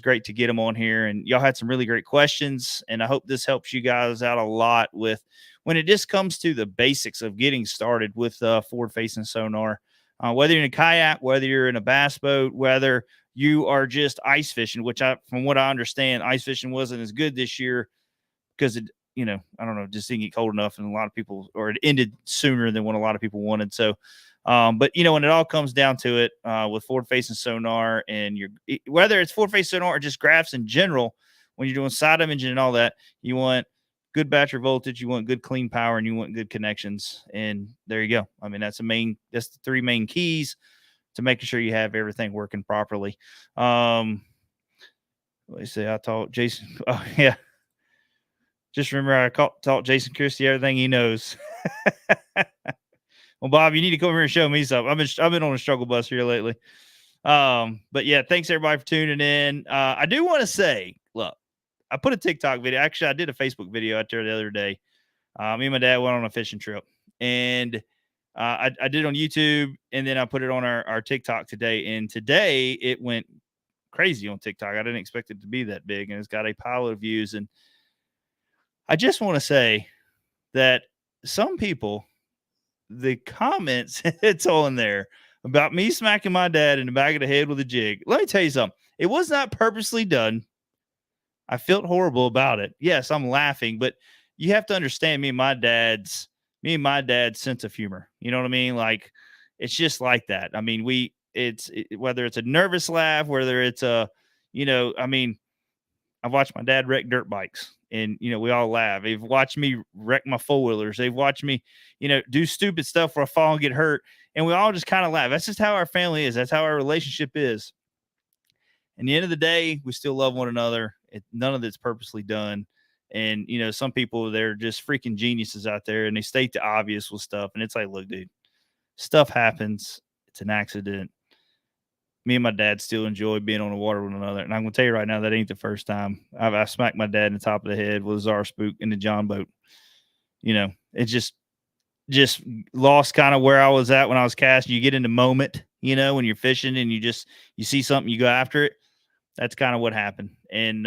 great to get him on here. And y'all had some really great questions, and I hope this helps you guys out a lot with when it just comes to the basics of getting started with forward-facing sonar. Whether you're in a kayak, whether you're in a bass boat, whether you are just ice fishing, which from what I understand, ice fishing wasn't as good this year because it, I don't know, just didn't get cold enough, and a lot of people, or it ended sooner than what a lot of people wanted. So, but when it all comes down to it, with forward-facing sonar, and whether it's forward-facing sonar or just graphs in general, when you're doing side imaging and all that, you want good battery voltage, you want good clean power, and you want good connections. And there you go. I mean, that's the three main keys to making sure you have everything working properly. Let me see. I taught Jason. Oh yeah. Just remember, I taught Jason Christie everything he knows. Well, Bob, you need to come here and show me something. I've been on a struggle bus here lately. But yeah, thanks everybody for tuning in. I do want to say, look, I put a TikTok video. Actually, I did a Facebook video out there the other day. Me and my dad went on a fishing trip, and I did it on YouTube, and then I put it on our TikTok today. And today it went crazy on TikTok. I didn't expect it to be that big, and it's got a pile of views. And I just want to say that some people, the comments it's on there about me smacking my dad in the back of the head with a jig. Let me tell you something. It was not purposely done. I felt horrible about it. Yes, I'm laughing, but you have to understand me and my dad's sense of humor. You know what I mean? Like, it's just like that. I mean, whether it's a nervous laugh, whether it's I've watched my dad wreck dirt bikes, and, we all laugh. They've watched me wreck my four-wheelers. They've watched me, do stupid stuff where I fall and get hurt, and we all just kind of laugh. That's just how our family is. That's how our relationship is. At the end of the day, we still love one another. None of it's purposely done. And, some people, they're just freaking geniuses out there, and they state the obvious with stuff. And it's like, look, dude, stuff happens. it's an accident. Me and my dad still enjoy being on the water with one another. And I'm going to tell you right now, that ain't the first time I smacked my dad in the top of the head with a Czar spook in the John boat. You know, it just lost kind of where I was at when I was casting. You get in the moment, you know, when you're fishing and you see something, you go after it. That's kind of what happened. And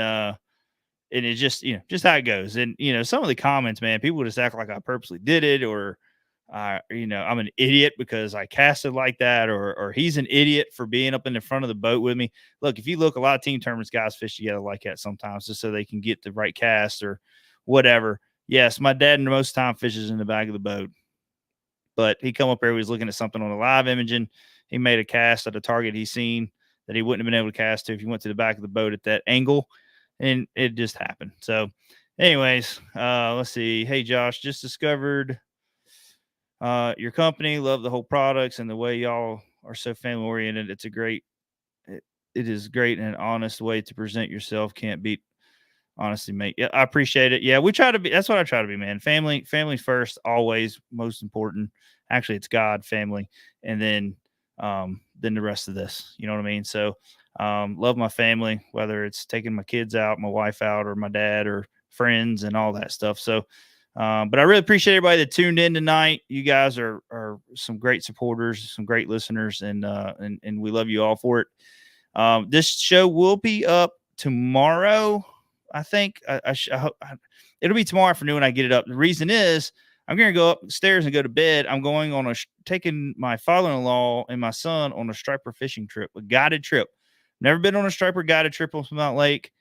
it's just, you know, just how it goes. And, you know, some of the comments, man, people just act like I purposely did it, or, you know, I'm an idiot because I casted like that, or he's an idiot for being up in the front of the boat with me. Look, if you look, a lot of team tournaments, guys fish together like that sometimes just so they can get the right cast or whatever. Yes, my dad most of the time fishes in the back of the boat, but he come up there, he was looking at something on the live imaging. He made a cast at a target he seen that he wouldn't have been able to cast to if he went to the back of the boat at that angle, and it just happened. So anyways, let's see. Hey, Josh, just discovered your company. Love the whole products and the way y'all are so family oriented. It's a great, it is great and an honest way to present yourself. Can't beat, honestly, mate. Yeah, I appreciate it. Yeah, we try to be, that's what I try to be, man. Family first, always most important. Actually, it's God, family, and then the rest of this, you know what I mean? So, love my family, whether it's taking my kids out, my wife out, or my dad, or friends and all that stuff. So, but I really appreciate everybody that tuned in tonight. You guys are some great supporters, some great listeners, and we love you all for it. This show will be up tomorrow. I think I hope it'll be tomorrow afternoon when I get it up. The reason is I'm going to go upstairs and go to bed. I'm going on taking my father-in-law and my son on a striper fishing trip, a guided trip. Never been on a striper guided trip on Mount Lake.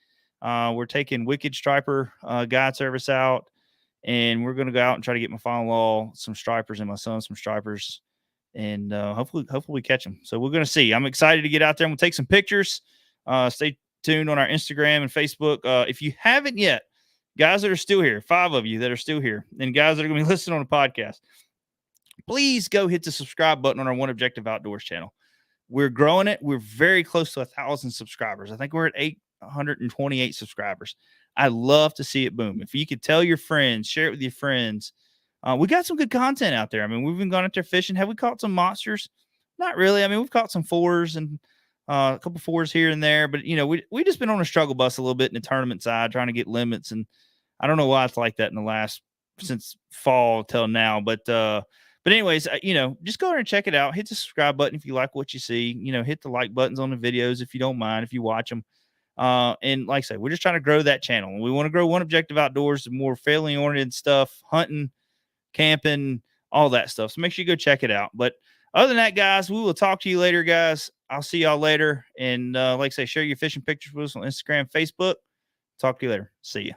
We're taking Wicked Striper guide service out, and we're going to go out and try to get my father-in-law some stripers and my son some stripers, and hopefully we catch them. So we're going to see. I'm excited to get out there. I'm going to take some pictures. Stay tuned on our Instagram and Facebook. If you haven't yet, guys that are still here, 5 of you that are still here, and guys that are going to be listening on the podcast, please go hit the subscribe button on our One Objective Outdoors channel. We're growing it. We're very close to 1,000 subscribers. I think we're at 828 subscribers. I love to see it boom. If you could tell your friends, share it with your friends. We got some good content out there. I mean, we've been going out there fishing. Have we caught some monsters? Not really. I mean, we've caught some 4s and a couple 4s here and there, but you know, we just been on a struggle bus a little bit in the tournament side, trying to get limits. And I don't know why it's like that in the last, since fall till now, but anyways, you know, just go ahead and check it out. Hit the subscribe button if you like what you see. You know, hit the like buttons on the videos if you don't mind, if you watch them. And like I said, we're just trying to grow that channel. We want to grow One Objective Outdoors, more family oriented stuff, hunting, camping, all that stuff. So make sure you go check it out. But other than that, guys, we will talk to you later, guys. I'll see y'all later. And like I say, share your fishing pictures with us on Instagram, Facebook. Talk to you later. See ya.